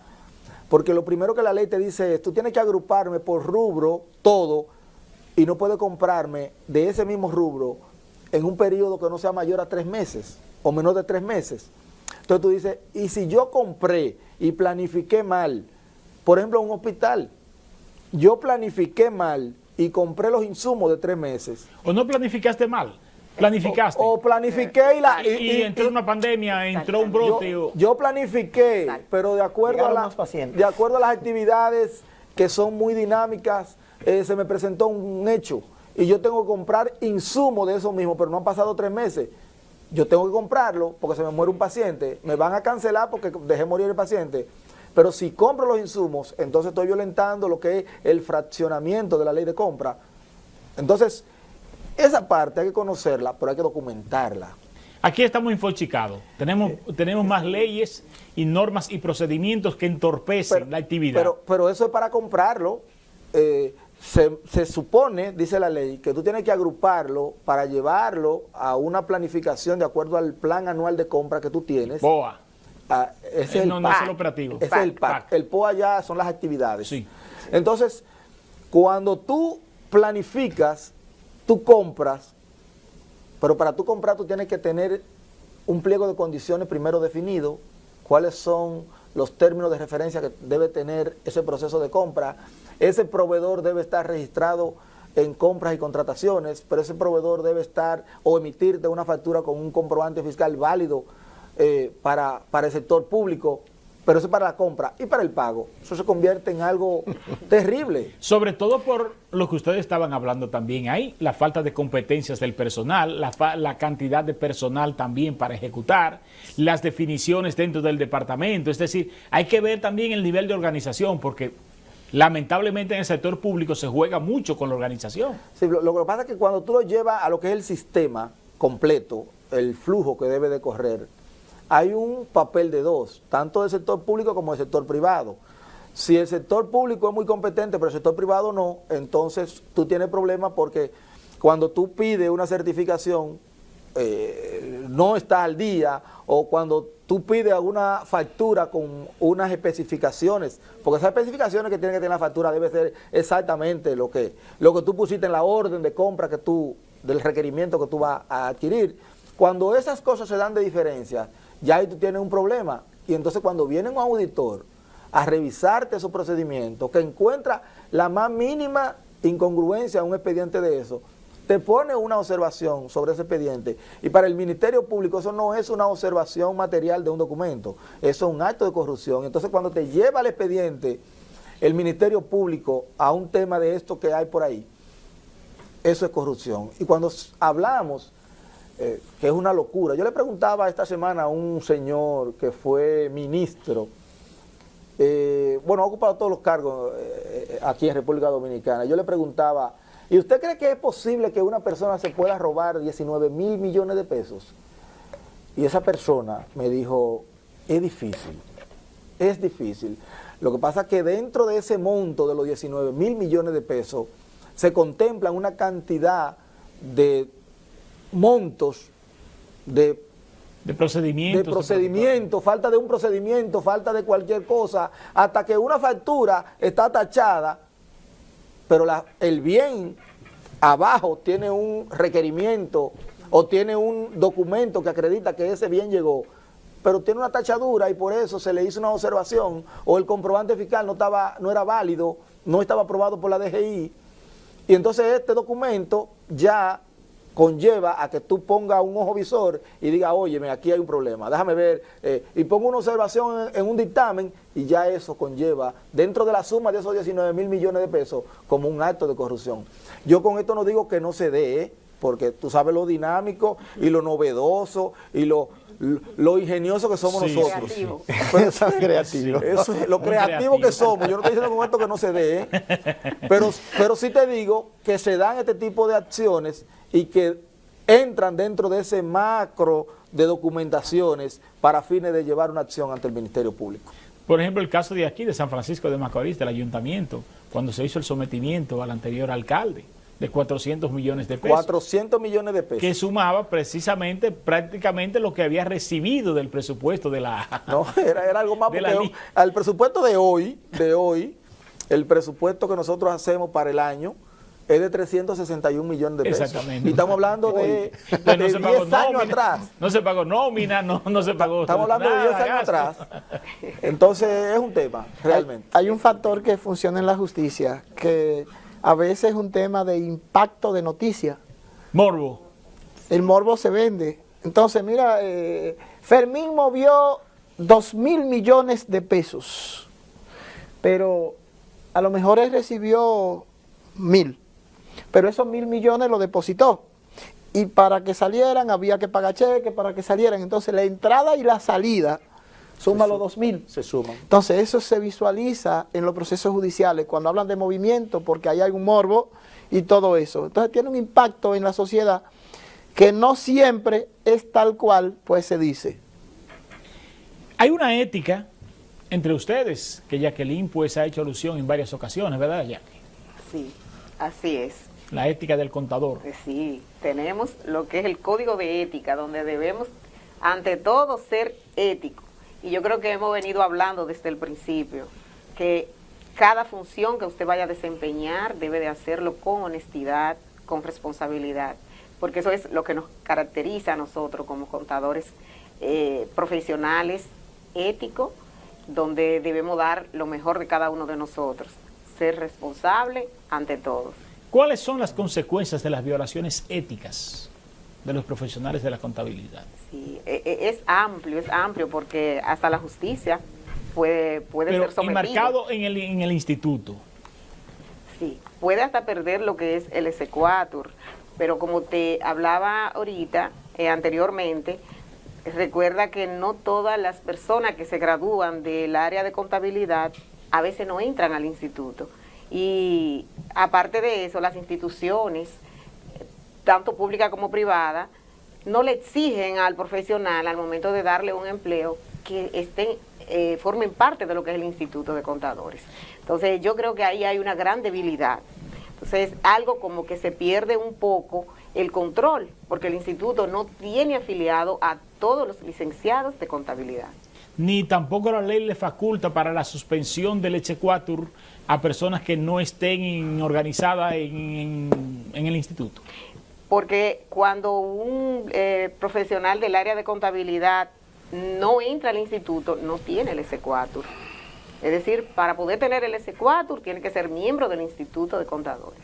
Porque lo primero que la ley te dice es, tú tienes que agruparme por rubro todo y no puedes comprarme de ese mismo rubro en un periodo que no sea mayor a 3 meses o menos de 3 meses. Entonces tú dices, y si yo compré y planifiqué mal, por ejemplo, un hospital, yo planifiqué mal y compré los insumos de 3 meses. ¿O no planificaste mal? Planificaste. O planifiqué y entró una pandemia, entró un brote. Yo planifiqué, Exacto. pero de acuerdo a las actividades que son muy dinámicas, se me presentó un hecho y yo tengo que comprar insumos de eso mismo, pero no han pasado 3 meses. Yo tengo que comprarlo porque se me muere un paciente, me van a cancelar porque dejé morir el paciente. Pero si compro los insumos, entonces estoy violentando lo que es el fraccionamiento de la ley de compra. Entonces, esa parte hay que conocerla, pero hay que documentarla. Aquí estamos infoxicados. Tenemos más leyes y normas y procedimientos que entorpecen la actividad. Pero eso es para comprarlo. Se supone, dice la ley, que tú tienes que agruparlo para llevarlo a una planificación de acuerdo al plan anual de compra que tú tienes. BOA. Ese es el no PAC. es el operativo. Ese es el PAC. El POA ya son las actividades. Sí. Entonces, cuando tú planificas, tú compras, pero para tú comprar tú tienes que tener un pliego de condiciones primero definido, cuáles son los términos de referencia que debe tener ese proceso de compra. Ese proveedor debe estar registrado en compras y contrataciones, pero ese proveedor debe estar o emitirte una factura con un comprobante fiscal válido para el sector público, pero eso es para la compra y para el pago. Eso se convierte en algo terrible. Sobre todo por lo que ustedes estaban hablando también ahí, la falta de competencias del personal, la cantidad de personal también para ejecutar, las definiciones dentro del departamento. Es decir, hay que ver también el nivel de organización, porque lamentablemente en el sector público se juega mucho con la organización. Sí, lo que pasa es que cuando tú lo llevas a lo que es el sistema completo, el flujo que debe de correr, hay un papel de dos, tanto del sector público como del sector privado. Si el sector público es muy competente, pero el sector privado no, entonces tú tienes problemas porque cuando tú pides una certificación, no está al día, o cuando tú pides alguna factura con unas especificaciones, porque esas especificaciones que tiene que tener la factura debe ser exactamente lo que tú pusiste en la orden de compra del requerimiento que tú vas a adquirir. Cuando esas cosas se dan de diferencia, ya ahí tú tienes un problema. Y entonces cuando viene un auditor a revisarte esos procedimientos, que encuentra la más mínima incongruencia en un expediente de eso, te pone una observación sobre ese expediente. Y para el Ministerio Público eso no es una observación material de un documento, eso es un acto de corrupción. Entonces cuando te lleva el expediente el Ministerio Público a un tema de esto que hay por ahí, eso es corrupción. Y cuando hablamos que es una locura. Yo le preguntaba esta semana a un señor que fue ministro, ha ocupado todos los cargos aquí en República Dominicana. Yo le preguntaba, ¿y usted cree que es posible que una persona se pueda robar 19 mil millones de pesos? Y esa persona me dijo, es difícil. Lo que pasa es que dentro de ese monto de los 19 mil millones de pesos se contemplan una cantidad de montos de procedimiento, falta de un procedimiento, falta de cualquier cosa, hasta que una factura está tachada, pero el bien abajo tiene un requerimiento o tiene un documento que acredita que ese bien llegó, pero tiene una tachadura y por eso se le hizo una observación, o el comprobante fiscal no era válido, no estaba aprobado por la DGI, y entonces este documento ya conlleva a que tú pongas un ojo visor y digas, óyeme, aquí hay un problema, déjame ver, y pongo una observación en un dictamen, y ya eso conlleva, dentro de la suma de esos 19.000 millones de pesos, como un acto de corrupción. Yo con esto no digo que no se dé, porque tú sabes lo dinámico y lo novedoso y lo ingenioso que somos nosotros. Creativo. Eso es creativo. Eso es lo creativo que somos. Yo no estoy diciendo con esto que no se dé, pero sí te digo que se dan este tipo de acciones y que entran dentro de ese macro de documentaciones para fines de llevar una acción ante el Ministerio Público. Por ejemplo, el caso de aquí, de San Francisco de Macorís, del ayuntamiento, cuando se hizo el sometimiento al anterior alcalde, de 400 millones de pesos. 400 millones de pesos. Que sumaba precisamente, prácticamente lo que había recibido del presupuesto de la... No, era algo más, porque al presupuesto de hoy, el presupuesto que nosotros hacemos para el año es de 361 millones de pesos. Exactamente. Y estamos hablando de 10 años atrás. No se pagó nómina, no se pagó... Estamos hablando de 10 años atrás. Entonces es un tema, realmente. Hay un factor que funciona en la justicia, que a veces es un tema de impacto de noticia. Morbo. El morbo se vende. Entonces, mira, Fermín movió 2.000 millones de pesos, pero a lo mejor él recibió 1.000, pero esos 1.000 millones lo depositó. Y para que salieran había que pagar cheques para que salieran. Entonces la entrada y la salida, suma los 2.000. Se suman. Entonces eso se visualiza en los procesos judiciales cuando hablan de movimiento, porque ahí hay un morbo y todo eso. Entonces tiene un impacto en la sociedad que no siempre es tal cual pues se dice. Hay una ética entre ustedes que Jacqueline pues ha hecho alusión en varias ocasiones, ¿verdad, Jackie? Sí, así es. La ética del contador. Sí, tenemos lo que es el código de ética, donde debemos ante todo ser éticos. Y yo creo que hemos venido hablando desde el principio, que cada función que usted vaya a desempeñar debe de hacerlo con honestidad, con responsabilidad, porque eso es lo que nos caracteriza a nosotros como contadores profesionales, éticos, donde debemos dar lo mejor de cada uno de nosotros, ser responsable ante todo. ¿Cuáles son las consecuencias de las violaciones éticas de los profesionales de la contabilidad? Sí, es amplio porque hasta la justicia puede ser sometida. Enmarcado en el instituto. Sí, puede hasta perder lo que es el exequatur, pero como te hablaba ahorita, anteriormente, recuerda que no todas las personas que se gradúan del área de contabilidad a veces no entran al instituto. Y aparte de eso, las instituciones, tanto públicas como privadas, no le exigen al profesional al momento de darle un empleo que formen parte de lo que es el Instituto de Contadores. Entonces yo creo que ahí hay una gran debilidad. Entonces algo como que se pierde un poco el control, porque el instituto no tiene afiliado a todos los licenciados de contabilidad. Ni tampoco la ley le faculta para la suspensión del exequatur a personas que no estén organizadas en el instituto. Porque cuando un profesional del área de contabilidad no entra al instituto, no tiene el exequatur. Es decir, para poder tener el exequatur tiene que ser miembro del Instituto de Contadores.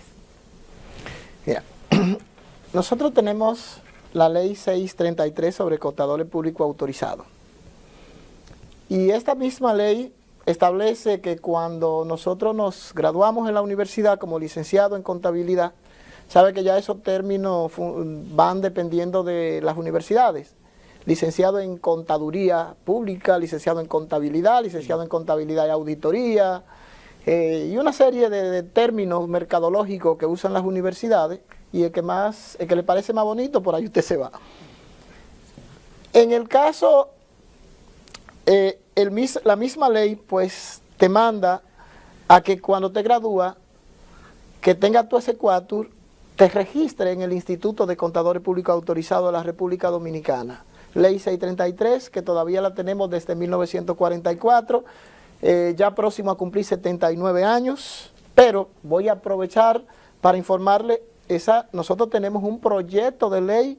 Mira, nosotros tenemos la ley 633 sobre contadores públicos autorizados. Y esta misma ley establece que cuando nosotros nos graduamos en la universidad como licenciado en contabilidad, sabe que ya esos términos van dependiendo de las universidades. Licenciado en contaduría pública, licenciado en contabilidad, licenciado en contabilidad y auditoría, y una serie de términos mercadológicos que usan las universidades, y el que le parece más bonito, por ahí usted se va. En el caso, la misma ley pues te manda a que cuando te gradúas, que tenga tu exequatur, te registre en el Instituto de Contadores Públicos Autorizados de la República Dominicana. Ley 633, que todavía la tenemos desde 1944, ya próximo a cumplir 79 años, pero voy a aprovechar para informarle, nosotros tenemos un proyecto de ley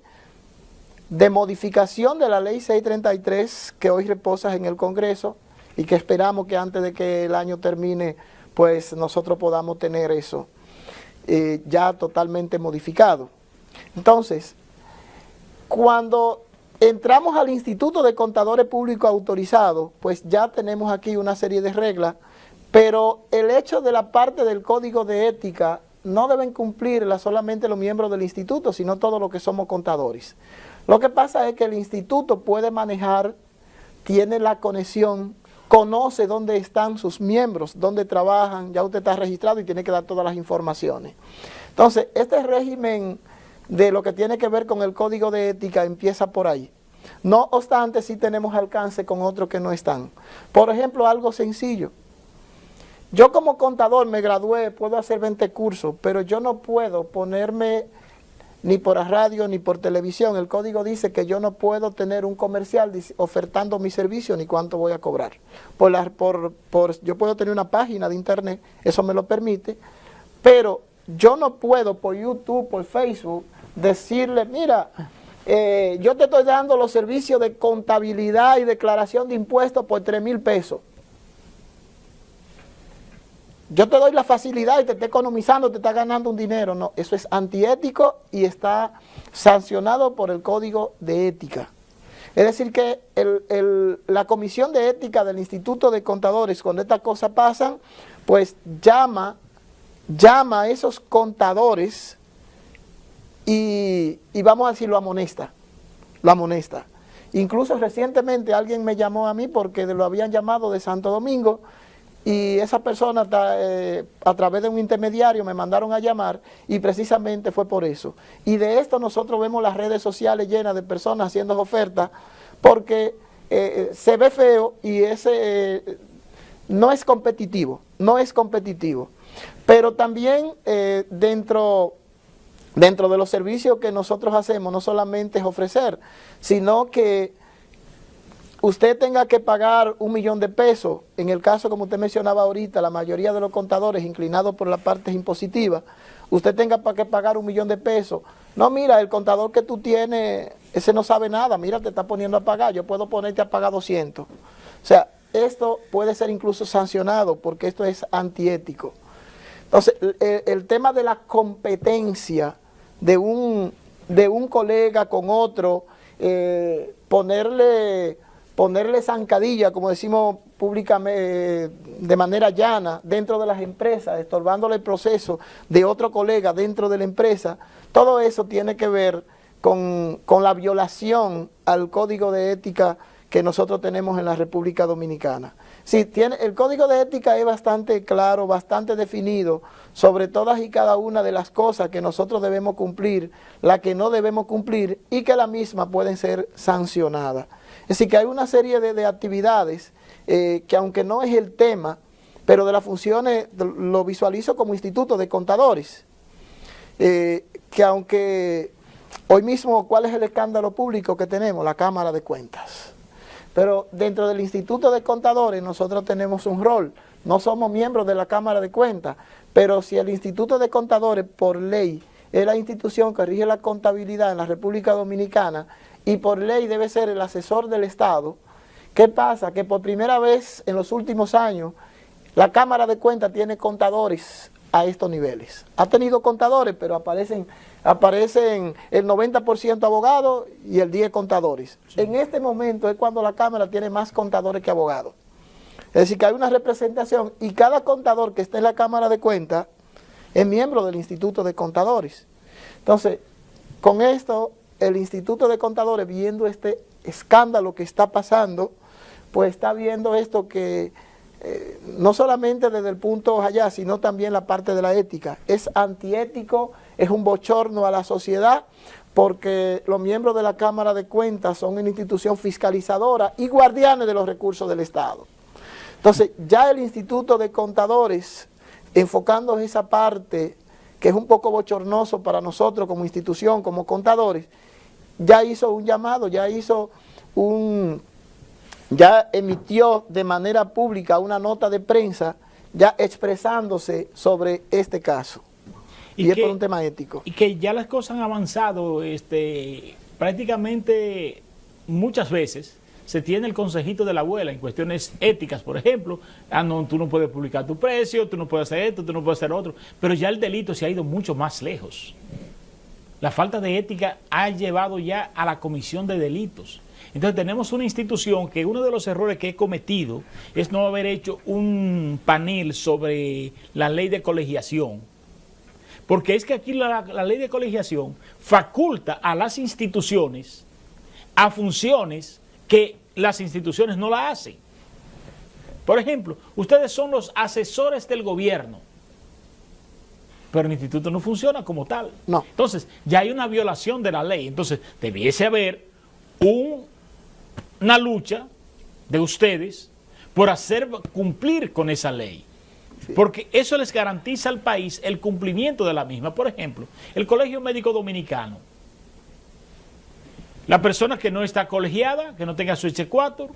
de modificación de la ley 633 que hoy reposa en el Congreso y que esperamos que antes de que el año termine, pues nosotros podamos tener eso ya totalmente modificado. Entonces, cuando entramos al Instituto de Contadores Públicos Autorizados, pues ya tenemos aquí una serie de reglas, pero el hecho de la parte del Código de Ética no deben cumplirla solamente los miembros del instituto, sino todos los que somos contadores. Lo que pasa es que el instituto puede manejar, tiene la conexión, conoce dónde están sus miembros, dónde trabajan, ya usted está registrado y tiene que dar todas las informaciones. Entonces, este régimen de lo que tiene que ver con el Código de Ética empieza por ahí. No obstante, sí tenemos alcance con otros que no están. Por ejemplo, algo sencillo. Yo como contador me gradué, puedo hacer 20 cursos, pero yo no puedo ponerme ni por radio ni por televisión. El código dice que yo no puedo tener un comercial ofertando mi servicio ni cuánto voy a cobrar. Yo puedo tener una página de internet, eso me lo permite, pero yo no puedo por YouTube, por Facebook, decirle, mira, yo te estoy dando los servicios de contabilidad y declaración de impuestos por 3,000 pesos. Yo te doy la facilidad y te está economizando, te está ganando un dinero. No, eso es antiético y está sancionado por el Código de Ética. Es decir que la Comisión de Ética del Instituto de Contadores, cuando estas cosas pasan, pues llama a esos contadores y vamos a decir, lo amonesta. Incluso recientemente alguien me llamó a mí porque lo habían llamado de Santo Domingo, y esa persona a través de un intermediario me mandaron a llamar y precisamente fue por eso. Y de esto nosotros vemos las redes sociales llenas de personas haciendo ofertas porque se ve feo y no es competitivo, Pero también dentro de los servicios que nosotros hacemos no solamente es ofrecer, sino que usted tenga que pagar 1,000,000 de pesos, en el caso como usted mencionaba ahorita, la mayoría de los contadores inclinados por las partes impositivas, usted tenga que pagar 1,000,000 de pesos. No, mira, el contador que tú tienes, ese no sabe nada, mira, te está poniendo a pagar, yo puedo ponerte a pagar 200. O sea, esto puede ser incluso sancionado porque esto es antiético. Entonces, el tema de la competencia de un colega con otro, ponerle zancadilla, como decimos públicamente, de manera llana, dentro de las empresas, estorbándole el proceso de otro colega dentro de la empresa, todo eso tiene que ver con la violación al Código de Ética que nosotros tenemos en la República Dominicana. Sí, el Código de Ética es bastante claro, bastante definido sobre todas y cada una de las cosas que nosotros debemos cumplir, las que no debemos cumplir y que las mismas pueden ser sancionadas. Es decir, que hay una serie de actividades que aunque no es el tema, pero de las funciones lo visualizo como instituto de contadores, que aunque hoy mismo, ¿cuál es el escándalo público que tenemos? La Cámara de Cuentas. Pero dentro del Instituto de Contadores nosotros tenemos un rol, no somos miembros de la Cámara de Cuentas, pero si el Instituto de Contadores por ley es la institución que rige la contabilidad en la República Dominicana y por ley debe ser el asesor del Estado, ¿qué pasa? Que por primera vez en los últimos años la Cámara de Cuentas tiene contadores a estos niveles. Ha tenido contadores, pero aparecen el 90% abogados y el 10% contadores. Sí. En este momento es cuando la Cámara tiene más contadores que abogados. Es decir, que hay una representación y cada contador que está en la Cámara de Cuentas es miembro del Instituto de Contadores. Entonces, con esto, el Instituto de Contadores, viendo este escándalo que está pasando, pues está viendo esto que no solamente desde el punto allá, sino también la parte de la ética. Es antiético, es un bochorno a la sociedad, porque los miembros de la Cámara de Cuentas son una institución fiscalizadora y guardianes de los recursos del Estado. Entonces, ya el Instituto de Contadores, enfocando esa parte, que es un poco bochornoso para nosotros como institución, como contadores, ya hizo un llamado, ya emitió de manera pública una nota de prensa ya expresándose sobre este caso. Y es por un tema ético. Y que ya las cosas han avanzado prácticamente muchas veces se tiene el consejito de la abuela en cuestiones éticas, por ejemplo, no, tú no puedes publicar tu precio, tú no puedes hacer esto, tú no puedes hacer otro, pero ya el delito se ha ido mucho más lejos. La falta de ética ha llevado ya a la comisión de delitos. Entonces tenemos una institución que uno de los errores que he cometido es no haber hecho un panel sobre la ley de colegiación. Porque es que aquí la ley de colegiación faculta a las instituciones a funciones que las instituciones no la hacen. Por ejemplo, ustedes son los asesores del gobierno, pero el instituto no funciona como tal. No. Entonces, ya hay una violación de la ley. Entonces, debiese haber una lucha de ustedes por hacer cumplir con esa ley. Sí. Porque eso les garantiza al país el cumplimiento de la misma. Por ejemplo, el Colegio Médico Dominicano. La persona que no está colegiada, que no tenga su H4,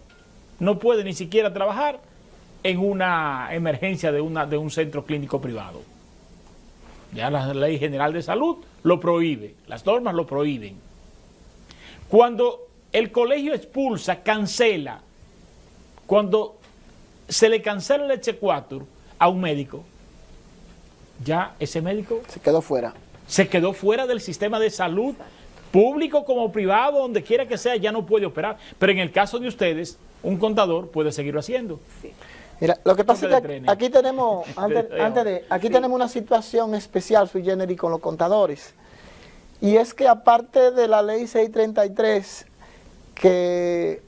no puede ni siquiera trabajar en una emergencia de un centro clínico privado. Ya la Ley General de Salud lo prohíbe, las normas lo prohíben. Cuando el colegio expulsa, cancela, cuando se le cancela el H4 a un médico, ya ese médico se quedó fuera. Se quedó fuera del sistema de salud, público como privado, donde quiera que sea, ya no puede operar. Pero en el caso de ustedes, un contador puede seguirlo haciendo. Sí. Mira, lo que pasa es que aquí tenemos, aquí tenemos una situación especial sui generis con los contadores. Y es que aparte de la ley 633, que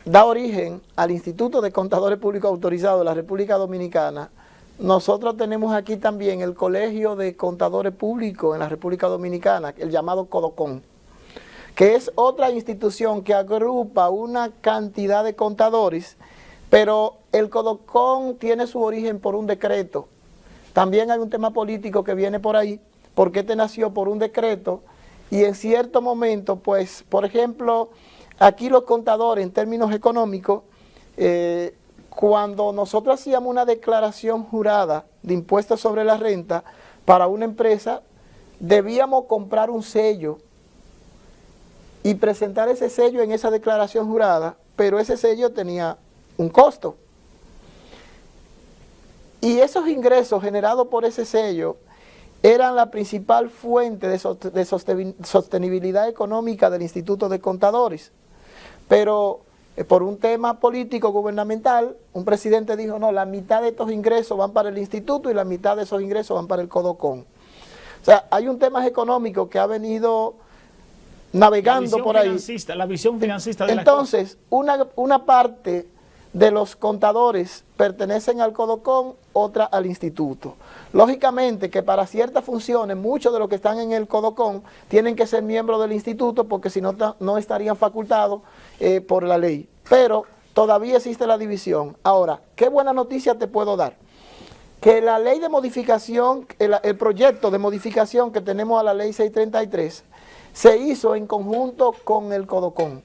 da origen al Instituto de Contadores Públicos Autorizados de la República Dominicana, nosotros tenemos aquí también el Colegio de Contadores Públicos en la República Dominicana, el llamado CODOCON, que es otra institución que agrupa una cantidad de contadores, pero el CODOCON tiene su origen por un decreto. También hay un tema político que viene por ahí, porque este nació por un decreto, y en cierto momento, pues, por ejemplo, aquí los contadores en términos económicos, cuando nosotros hacíamos una declaración jurada de impuestos sobre la renta para una empresa, debíamos comprar un sello y presentar ese sello en esa declaración jurada, pero ese sello tenía un costo. Y esos ingresos generados por ese sello eran la principal fuente de sostenibilidad económica del Instituto de Contadores. Pero por un tema político gubernamental, un presidente dijo, no, la mitad de estos ingresos van para el instituto y la mitad de esos ingresos van para el CODOCON. O sea, hay un tema económico que ha venido navegando por ahí. La visión financista de entonces, una parte de los contadores pertenecen al CODOCON, otra al instituto. Lógicamente que para ciertas funciones, muchos de los que están en el CODOCON tienen que ser miembros del instituto porque si no, no estarían facultados por la ley. Pero todavía existe la división. Ahora, ¿qué buena noticia te puedo dar? Que la ley de modificación, el proyecto de modificación que tenemos a la ley 633, se hizo en conjunto con el CODOCON.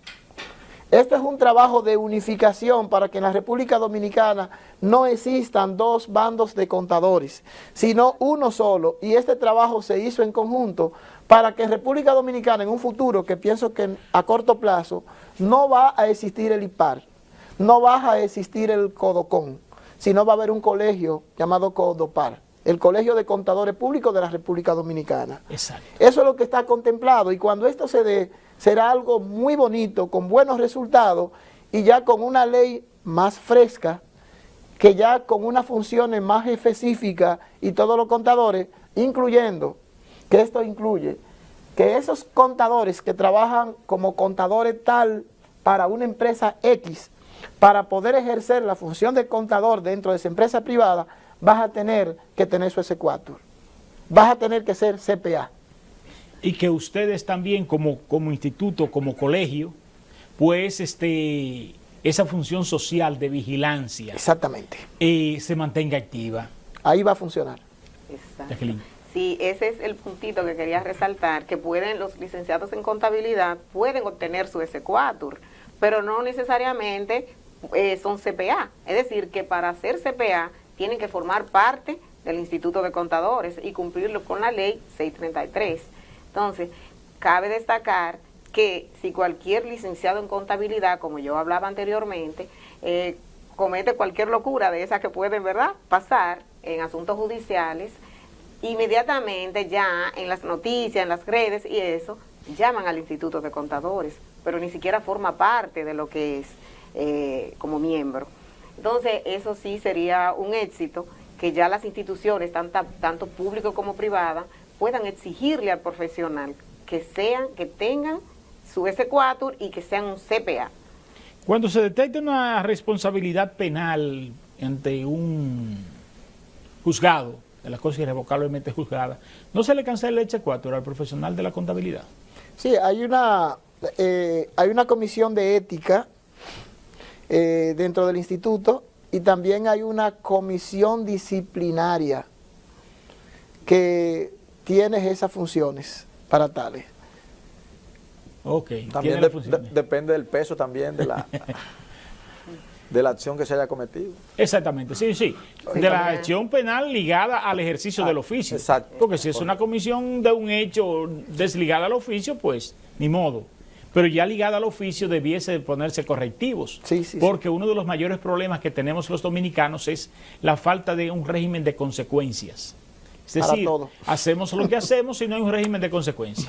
Esto es un trabajo de unificación para que en la República Dominicana no existan dos bandos de contadores, sino uno solo. Y este trabajo se hizo en conjunto para que en República Dominicana en un futuro, que pienso que a corto plazo, no va a existir el IPAR, no va a existir el CODOCON, sino va a haber un colegio llamado CODOPAR, el Colegio de Contadores Públicos de la República Dominicana. Exacto. Eso es lo que está contemplado y cuando esto se dé, será algo muy bonito, con buenos resultados y ya con una ley más fresca, que ya con unas funciones más específicas y todos los contadores, incluyendo, que esto incluye, que esos contadores que trabajan como contadores tal para una empresa X, para poder ejercer la función de contador dentro de esa empresa privada, vas a tener que tener su S4, vas a tener que ser CPA. Y que ustedes también como instituto, como colegio, pues esa función social de vigilancia exactamente se mantenga activa. Ahí va a funcionar. Exacto. Sí, ese es el puntito que quería resaltar, que los licenciados en contabilidad pueden obtener su S4, pero no necesariamente son CPA. Es decir, que para ser CPA tienen que formar parte del Instituto de Contadores y cumplirlo con la ley 633. Entonces, cabe destacar que si cualquier licenciado en contabilidad, como yo hablaba anteriormente, comete cualquier locura de esas que pueden, ¿verdad?, pasar en asuntos judiciales, inmediatamente ya en las noticias, en las redes y eso, llaman al Instituto de Contadores, pero ni siquiera forma parte de lo que es como miembro. Entonces, eso sí sería un éxito, que ya las instituciones, tanto público como privada, puedan exigirle al profesional que tengan su S4 y que sean un CPA. Cuando se detecta una responsabilidad penal ante un juzgado, de las cosas irrevocablemente juzgadas, ¿no se le cancela el H4 al profesional de la contabilidad? Sí, hay una comisión de ética dentro del instituto, y también hay una comisión disciplinaria que tiene esas funciones para tales. Ok, También depende del peso también de la de la acción que se haya cometido. Exactamente, sí, sí. De la acción penal ligada al ejercicio del oficio. Exacto. Porque si es una comisión de un hecho desligada al oficio, pues ni modo. Pero ya ligada al oficio debiese ponerse correctivos. Sí, sí, porque uno de los mayores problemas que tenemos los dominicanos es la falta de un régimen de consecuencias. Es decir, hacemos lo que hacemos y no hay un régimen de consecuencias.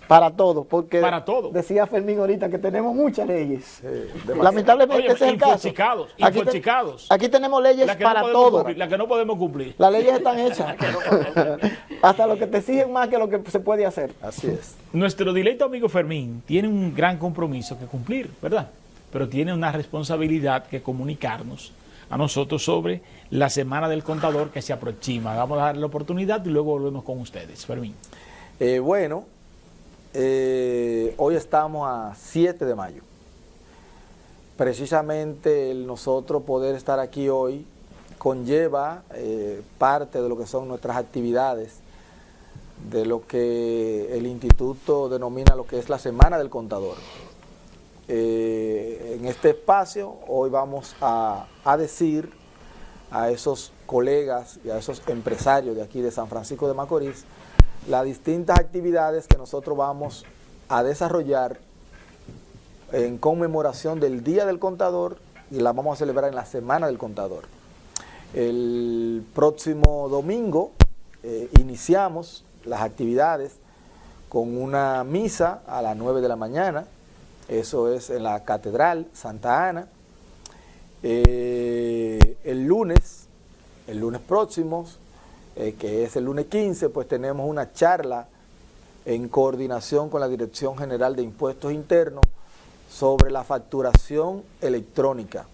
Para todo, porque para todo. Decía Fermín ahorita que tenemos muchas leyes. Lamentablemente ese es el caso. Aquí tenemos leyes para todo. Las que no podemos cumplir. Las leyes están hechas. Hasta lo que te exigen más que lo que se puede hacer. Así es. Nuestro directo amigo Fermín tiene un gran compromiso que cumplir, ¿verdad? Pero tiene una responsabilidad que comunicarnos a nosotros sobre la Semana del Contador que se aproxima. Vamos a darle la oportunidad y luego volvemos con ustedes. Fermín. Hoy estamos a 7 de mayo. Precisamente nosotros poder estar aquí hoy conlleva parte de lo que son nuestras actividades, de lo que el instituto denomina lo que es la Semana del Contador. En este espacio hoy vamos a decir a esos colegas y a esos empresarios de aquí de San Francisco de Macorís las distintas actividades que nosotros vamos a desarrollar en conmemoración del Día del Contador y la vamos a celebrar en la Semana del Contador. El próximo domingo iniciamos las actividades con una misa a las 9 de la mañana, eso es en la Catedral Santa Ana. El lunes próximo, que es el lunes 15, pues tenemos una charla en coordinación con la Dirección General de Impuestos Internos sobre la facturación electrónica.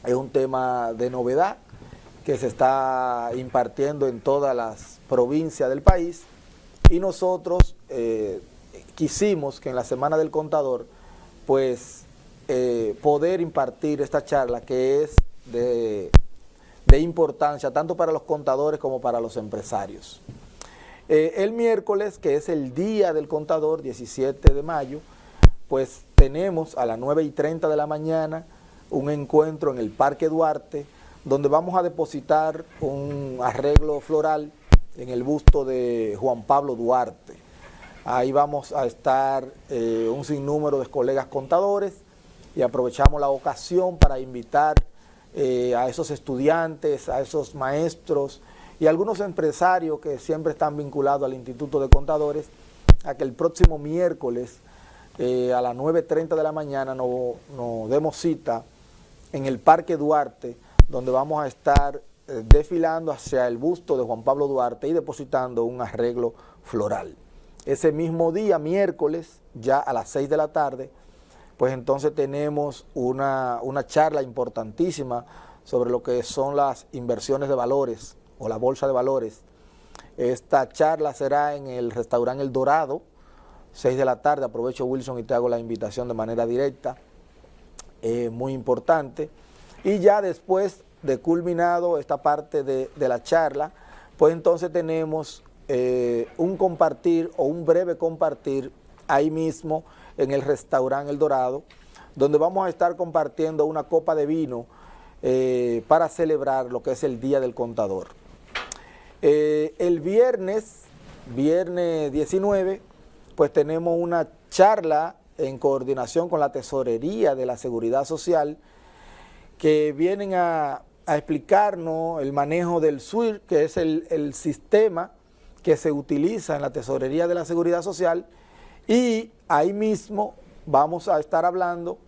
Es un tema de novedad que se está impartiendo en todas las provincias del país y nosotros quisimos que en la Semana del Contador pues poder impartir esta charla que es de importancia tanto para los contadores como para los empresarios. El miércoles, que es el Día del Contador, 17 de mayo, pues tenemos a las 9:30 de la mañana un encuentro en el Parque Duarte, donde vamos a depositar un arreglo floral en el busto de Juan Pablo Duarte. Ahí vamos a estar un sinnúmero de colegas contadores y aprovechamos la ocasión para invitar a esos estudiantes, a esos maestros y algunos empresarios que siempre están vinculados al Instituto de Contadores a que el próximo miércoles a las 9:30 de la mañana nos demos cita en el Parque Duarte, donde vamos a estar desfilando hacia el busto de Juan Pablo Duarte y depositando un arreglo floral. Ese mismo día, miércoles, ya a las 6 de la tarde, pues entonces tenemos una charla importantísima sobre lo que son las inversiones de valores o la bolsa de valores. Esta charla será en el restaurante El Dorado, 6 de la tarde. Aprovecho, Wilson, y te hago la invitación de manera directa, muy importante. Y ya después de culminado esta parte de la charla, pues entonces tenemos un compartir o un breve compartir ahí mismo en el restaurante El Dorado, donde vamos a estar compartiendo una copa de vino para celebrar lo que es el Día del Contador. El viernes 19, pues tenemos una charla en coordinación con la Tesorería de la Seguridad Social que vienen a explicarnos el manejo del SWIFT, que es el sistema que se utiliza en la Tesorería de la Seguridad Social, y ahí mismo vamos a estar hablando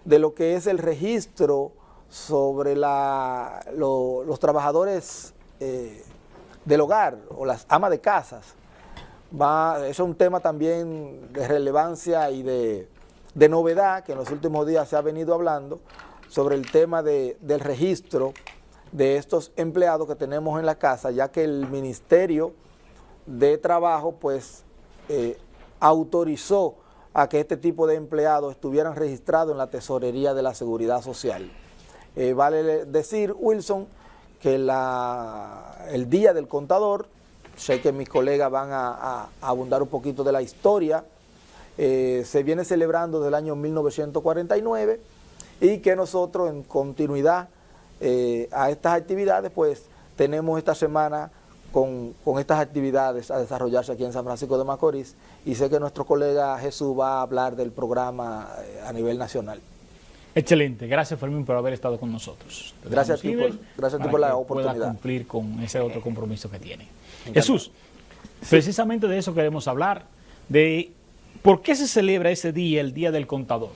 de lo que es el registro sobre los trabajadores del hogar o las amas de casas. Eso es un tema también de relevancia y de novedad que en los últimos días se ha venido hablando sobre el tema del registro de estos empleados que tenemos en la casa, ya que el Ministerio de Trabajo pues autorizó a que este tipo de empleados estuvieran registrados en la Tesorería de la Seguridad Social. Vale decir, Wilson, que el Día del Contador, sé que mis colegas van a abundar un poquito de la historia, se viene celebrando desde el año 1949 y que nosotros en continuidad a estas actividades pues tenemos esta semana con estas actividades a desarrollarse aquí en San Francisco de Macorís, y sé que nuestro colega Jesús va a hablar del programa a nivel nacional. Excelente, gracias Fermín por haber estado con nosotros. Gracias a ti por la oportunidad. Pueda cumplir con ese otro compromiso que tiene. Jesús, precisamente de eso queremos hablar, de por qué se celebra ese día, el Día del Contador.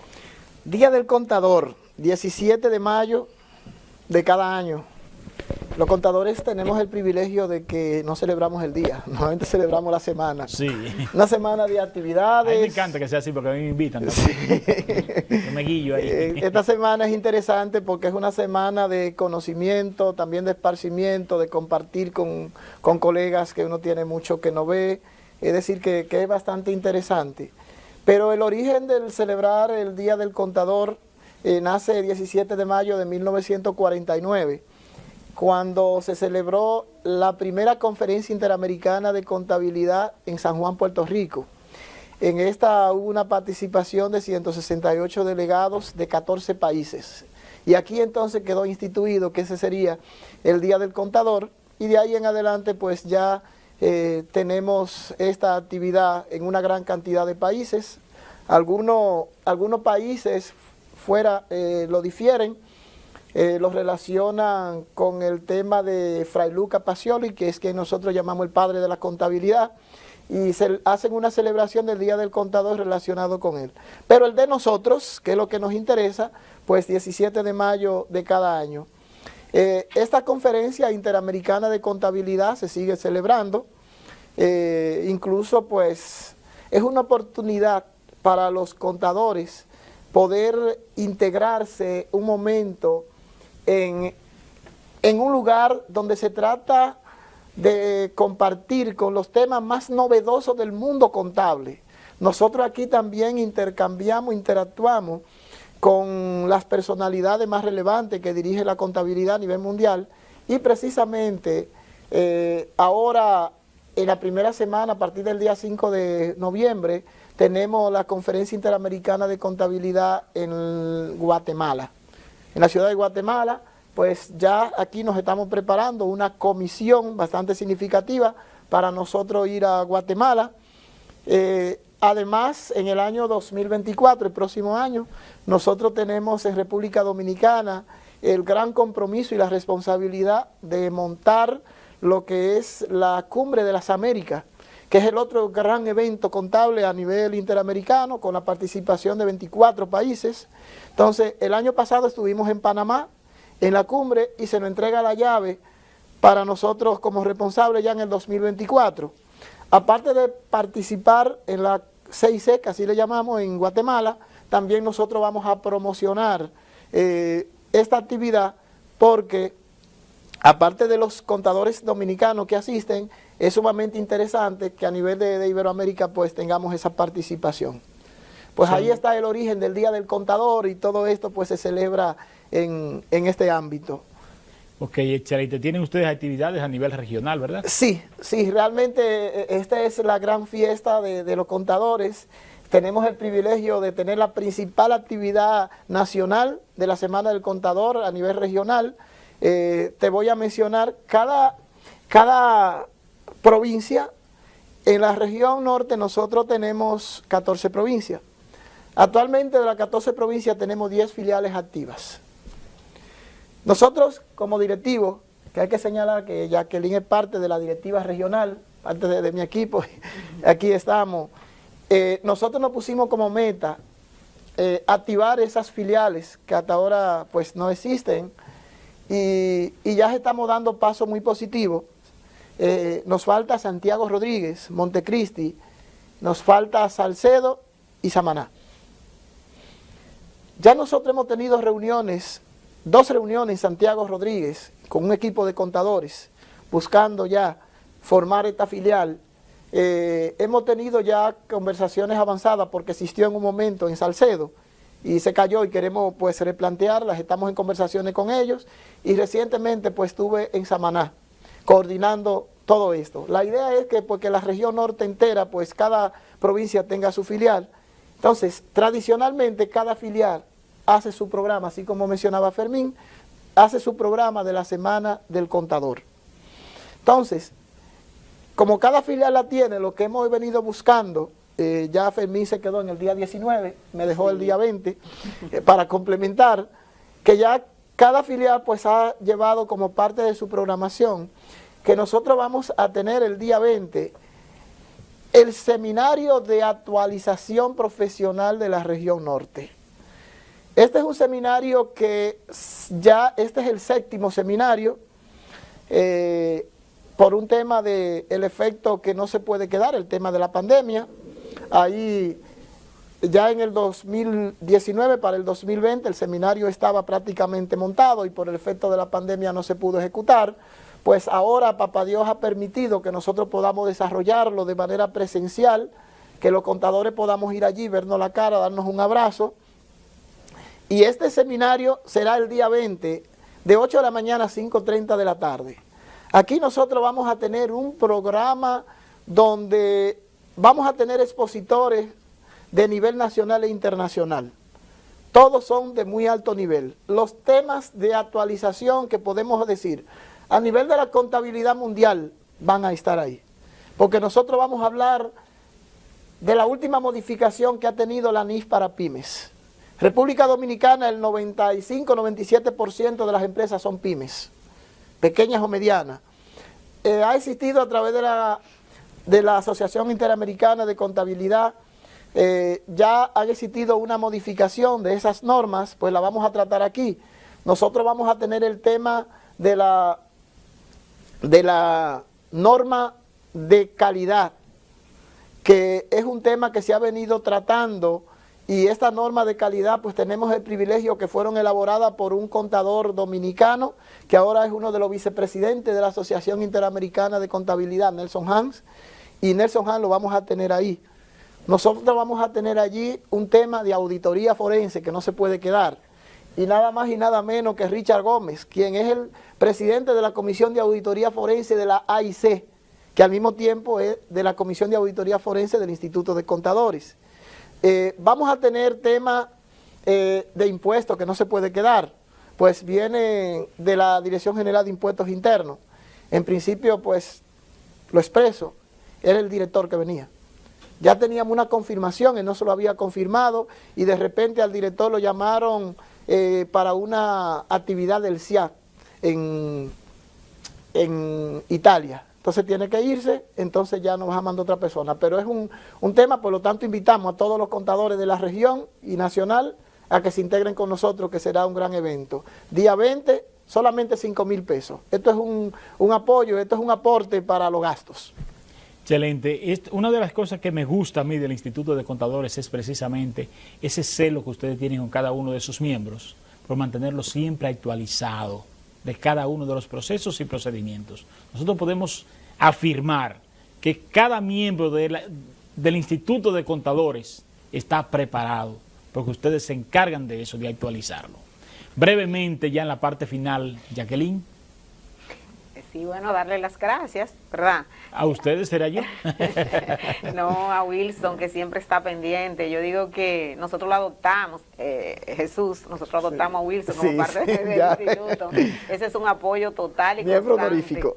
Día del Contador, 17 de mayo de cada año. Los contadores tenemos el privilegio de que no celebramos el día, normalmente celebramos la semana. Sí. Una semana de actividades. A mí me encanta que sea así porque a mí me invitan. ¿No? Sí. Yo me guillo ahí. Esta semana es interesante porque es una semana de conocimiento, también de esparcimiento, de compartir con colegas que uno tiene mucho que no ve. Es decir, que es bastante interesante. Pero el origen del celebrar el Día del Contador nace el 17 de mayo de 1949. Cuando se celebró la primera conferencia interamericana de contabilidad en San Juan, Puerto Rico. En esta hubo una participación de 168 delegados de 14 países. Y aquí entonces quedó instituido que ese sería el Día del Contador, y de ahí en adelante pues ya tenemos esta actividad en una gran cantidad de países. Algunos países fuera lo difieren, los relacionan con el tema de Fray Luca Pacioli, que es que nosotros llamamos el padre de la contabilidad, y se hacen una celebración del Día del Contador relacionado con él. Pero el de nosotros, que es lo que nos interesa, pues 17 de mayo de cada año. Esta conferencia interamericana de contabilidad se sigue celebrando, incluso pues es una oportunidad para los contadores poder integrarse un momento en un lugar donde se trata de compartir con los temas más novedosos del mundo contable. Nosotros aquí también interactuamos con las personalidades más relevantes que dirigen la contabilidad a nivel mundial, y precisamente ahora en la primera semana, a partir del día 5 de noviembre, tenemos la Conferencia Interamericana de Contabilidad en Guatemala. En la ciudad de Guatemala, pues ya aquí nos estamos preparando una comisión bastante significativa para nosotros ir a Guatemala. Además, en el año 2024, el próximo año, nosotros tenemos en República Dominicana el gran compromiso y la responsabilidad de montar lo que es la Cumbre de las Américas, que es el otro gran evento contable a nivel interamericano, con la participación de 24 países. Entonces, el año pasado estuvimos en Panamá, en la cumbre, y se nos entrega la llave para nosotros como responsables ya en el 2024. Aparte de participar en la 6C, que así le llamamos, en Guatemala, también nosotros vamos a promocionar esta actividad, porque aparte de los contadores dominicanos que asisten, es sumamente interesante que a nivel de Iberoamérica pues tengamos esa participación. Pues sí. Ahí está el origen del Día del Contador, y todo esto pues se celebra en este ámbito. Ok, excelente. ¿Tienen ustedes actividades a nivel regional, verdad? Sí, realmente esta es la gran fiesta de los contadores. Tenemos el privilegio de tener la principal actividad nacional de la Semana del Contador a nivel regional. Te voy a mencionar cada provincia En la región norte nosotros tenemos 14 provincias. Actualmente de las 14 provincias tenemos 10 filiales activas. Nosotros como directivos, que hay que señalar que Jacqueline es parte de la directiva regional, parte de mi equipo, aquí estamos, nosotros nos pusimos como meta activar esas filiales que hasta ahora pues no existen y ya estamos dando pasos muy positivos. Nos falta Santiago Rodríguez, Montecristi, nos falta Salcedo y Samaná. Ya nosotros hemos tenido reuniones, 2 reuniones en Santiago Rodríguez con un equipo de contadores buscando ya formar esta filial. Hemos tenido ya conversaciones avanzadas porque existió en un momento en Salcedo y se cayó y queremos pues replantearlas, estamos en conversaciones con ellos y recientemente pues estuve en Samaná coordinando todo esto. La idea es que porque la región norte entera pues cada provincia tenga su filial. Entonces, tradicionalmente cada filial hace su programa, así como mencionaba Fermín, hace su programa de la Semana del Contador. Entonces, como cada filial la tiene, lo que hemos venido buscando, ya Fermín se quedó en el día 19, me dejó el día 20, para complementar, que ya cada filial pues ha llevado como parte de su programación, que nosotros vamos a tener el día 20, el seminario de actualización profesional de la región norte. Este es un seminario que ya, este es el 7º seminario, por un tema del efecto que no se puede quedar, el tema de la pandemia. Ahí ya en el 2019 para el 2020 el seminario estaba prácticamente montado y por el efecto de la pandemia no se pudo ejecutar. Pues ahora Papá Dios ha permitido que nosotros podamos desarrollarlo de manera presencial, que los contadores podamos ir allí, vernos la cara, darnos un abrazo. Y este seminario será el día 20, de 8 de la mañana a 5:30 de la tarde. Aquí nosotros vamos a tener un programa donde vamos a tener expositores de nivel nacional e internacional. Todos son de muy alto nivel. Los temas de actualización que podemos decir a nivel de la contabilidad mundial van a estar ahí. Porque nosotros vamos a hablar de la última modificación que ha tenido la NIF para pymes. República Dominicana, el 95-97% de las empresas son pymes, pequeñas o medianas. Ha existido a través de la Asociación Interamericana de Contabilidad, ya ha existido una modificación de esas normas, pues la vamos a tratar aquí. Nosotros vamos a tener el tema de la norma de calidad, que es un tema que se ha venido tratando. Y esta norma de calidad, pues tenemos el privilegio que fueron elaboradas por un contador dominicano, que ahora es uno de los vicepresidentes de la Asociación Interamericana de Contabilidad, Nelson Hans, y Nelson Hans lo vamos a tener ahí. Nosotros vamos a tener allí un tema de auditoría forense que no se puede quedar, y nada más y nada menos que Richard Gómez, quien es el presidente de la Comisión de Auditoría Forense de la AIC, que al mismo tiempo es de la Comisión de Auditoría Forense del Instituto de Contadores. Vamos a tener tema de impuestos que no se puede quedar, pues viene de la Dirección General de Impuestos Internos. En principio, pues, lo expreso, era el director que venía. Ya teníamos una confirmación, él no se lo había confirmado, y de repente al director lo llamaron para una actividad del SIAC en Italia. Entonces tiene que irse, entonces ya nos va a mandar otra persona. Pero es un tema, por lo tanto invitamos a todos los contadores de la región y nacional a que se integren con nosotros, que será un gran evento. Día 20, solamente 5,000 pesos. Esto es un apoyo, esto es un aporte para los gastos. Excelente. Una de las cosas que me gusta a mí del Instituto de Contadores es precisamente ese celo que ustedes tienen con cada uno de sus miembros, por mantenerlo siempre actualizado de cada uno de los procesos y procedimientos. Nosotros podemos afirmar que cada miembro del Instituto de Contadores está preparado, porque ustedes se encargan de eso, de actualizarlo. Brevemente, ya en la parte final, Jacqueline. Sí, bueno, darle las gracias, ¿verdad? ¿A ustedes será yo? No, a Wilson, que siempre está pendiente. Yo digo que nosotros lo adoptamos, Jesús, nosotros adoptamos a Wilson como parte del instituto. Ese es un apoyo total y miembro constante. honorífico.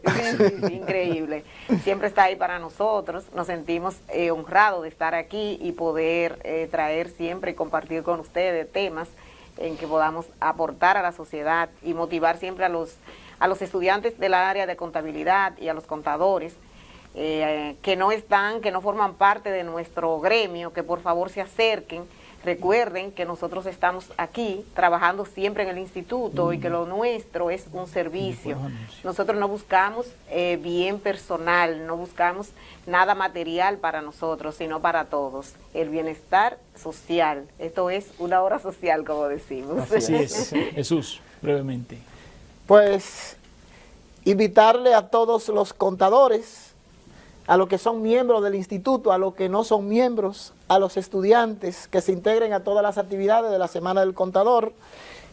Sí, increíble. Siempre está ahí para nosotros. Nos sentimos honrados de estar aquí y poder traer siempre y compartir con ustedes temas en que podamos aportar a la sociedad y motivar siempre a los estudiantes del área de contabilidad y a los contadores que no forman parte de nuestro gremio, que por favor se acerquen. Recuerden que nosotros estamos aquí trabajando siempre en el instituto y que lo nuestro es un servicio. Nosotros no buscamos bien personal, no buscamos nada material para nosotros, sino para todos. El bienestar social. Esto es una obra social, como decimos. Así es. Jesús, brevemente. Pues invitarle a todos los contadores, a los que son miembros del instituto, a los que no son miembros, a los estudiantes que se integren a todas las actividades de la Semana del Contador,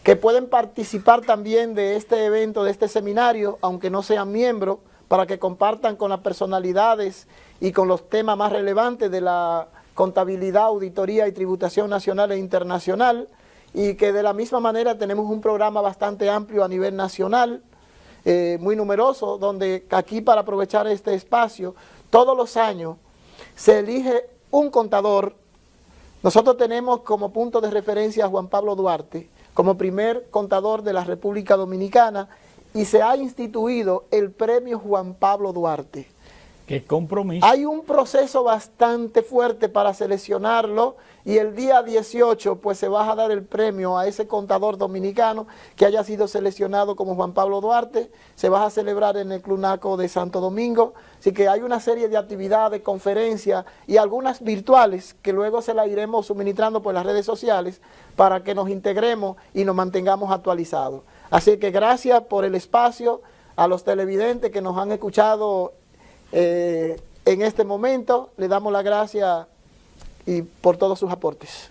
que pueden participar también de este evento, de este seminario, aunque no sean miembros, para que compartan con las personalidades y con los temas más relevantes de la contabilidad, auditoría y tributación nacional e internacional, y que de la misma manera tenemos un programa bastante amplio a nivel nacional, muy numeroso, donde aquí, para aprovechar este espacio, todos los años se elige un contador. Nosotros tenemos como punto de referencia a Juan Pablo Duarte como primer contador de la República Dominicana, y se ha instituido el premio Juan Pablo Duarte. ¡Qué compromiso! Hay un proceso bastante fuerte para seleccionarlo, y el día 18 pues se va a dar el premio a ese contador dominicano que haya sido seleccionado como Juan Pablo Duarte. Se va a celebrar en el Club Naco de Santo Domingo, así que hay una serie de actividades, conferencias y algunas virtuales que luego se las iremos suministrando por las redes sociales para que nos integremos y nos mantengamos actualizados. Así que gracias por el espacio, a los televidentes que nos han escuchado en este momento. Le damos las gracias y por todos sus aportes.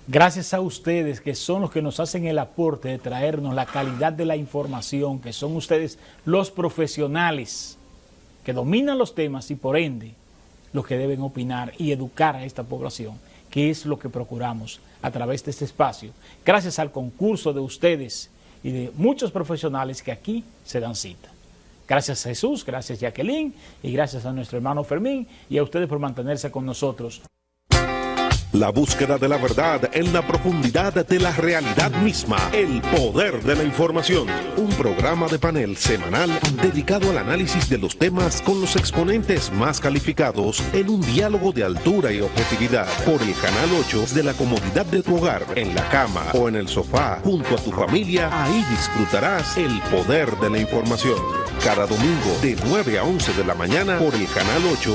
Gracias a ustedes, que son los que nos hacen el aporte de traernos la calidad de la información, que son ustedes los profesionales que dominan los temas y por ende los que deben opinar y educar a esta población, que es lo que procuramos a través de este espacio, gracias al concurso de ustedes y de muchos profesionales que aquí se dan cita. Gracias Jesús, gracias Jacqueline y gracias a nuestro hermano Fermín y a ustedes por mantenerse con nosotros. La búsqueda de la verdad en la profundidad de la realidad misma. El poder de la información. Un programa de panel semanal dedicado al análisis de los temas con los exponentes más calificados en un diálogo de altura y objetividad. Por el Canal 8 de la comodidad de tu hogar, en la cama o en el sofá, junto a tu familia. Ahí disfrutarás el poder de la información. Cada domingo de 9 a 11 de la mañana por el Canal 8.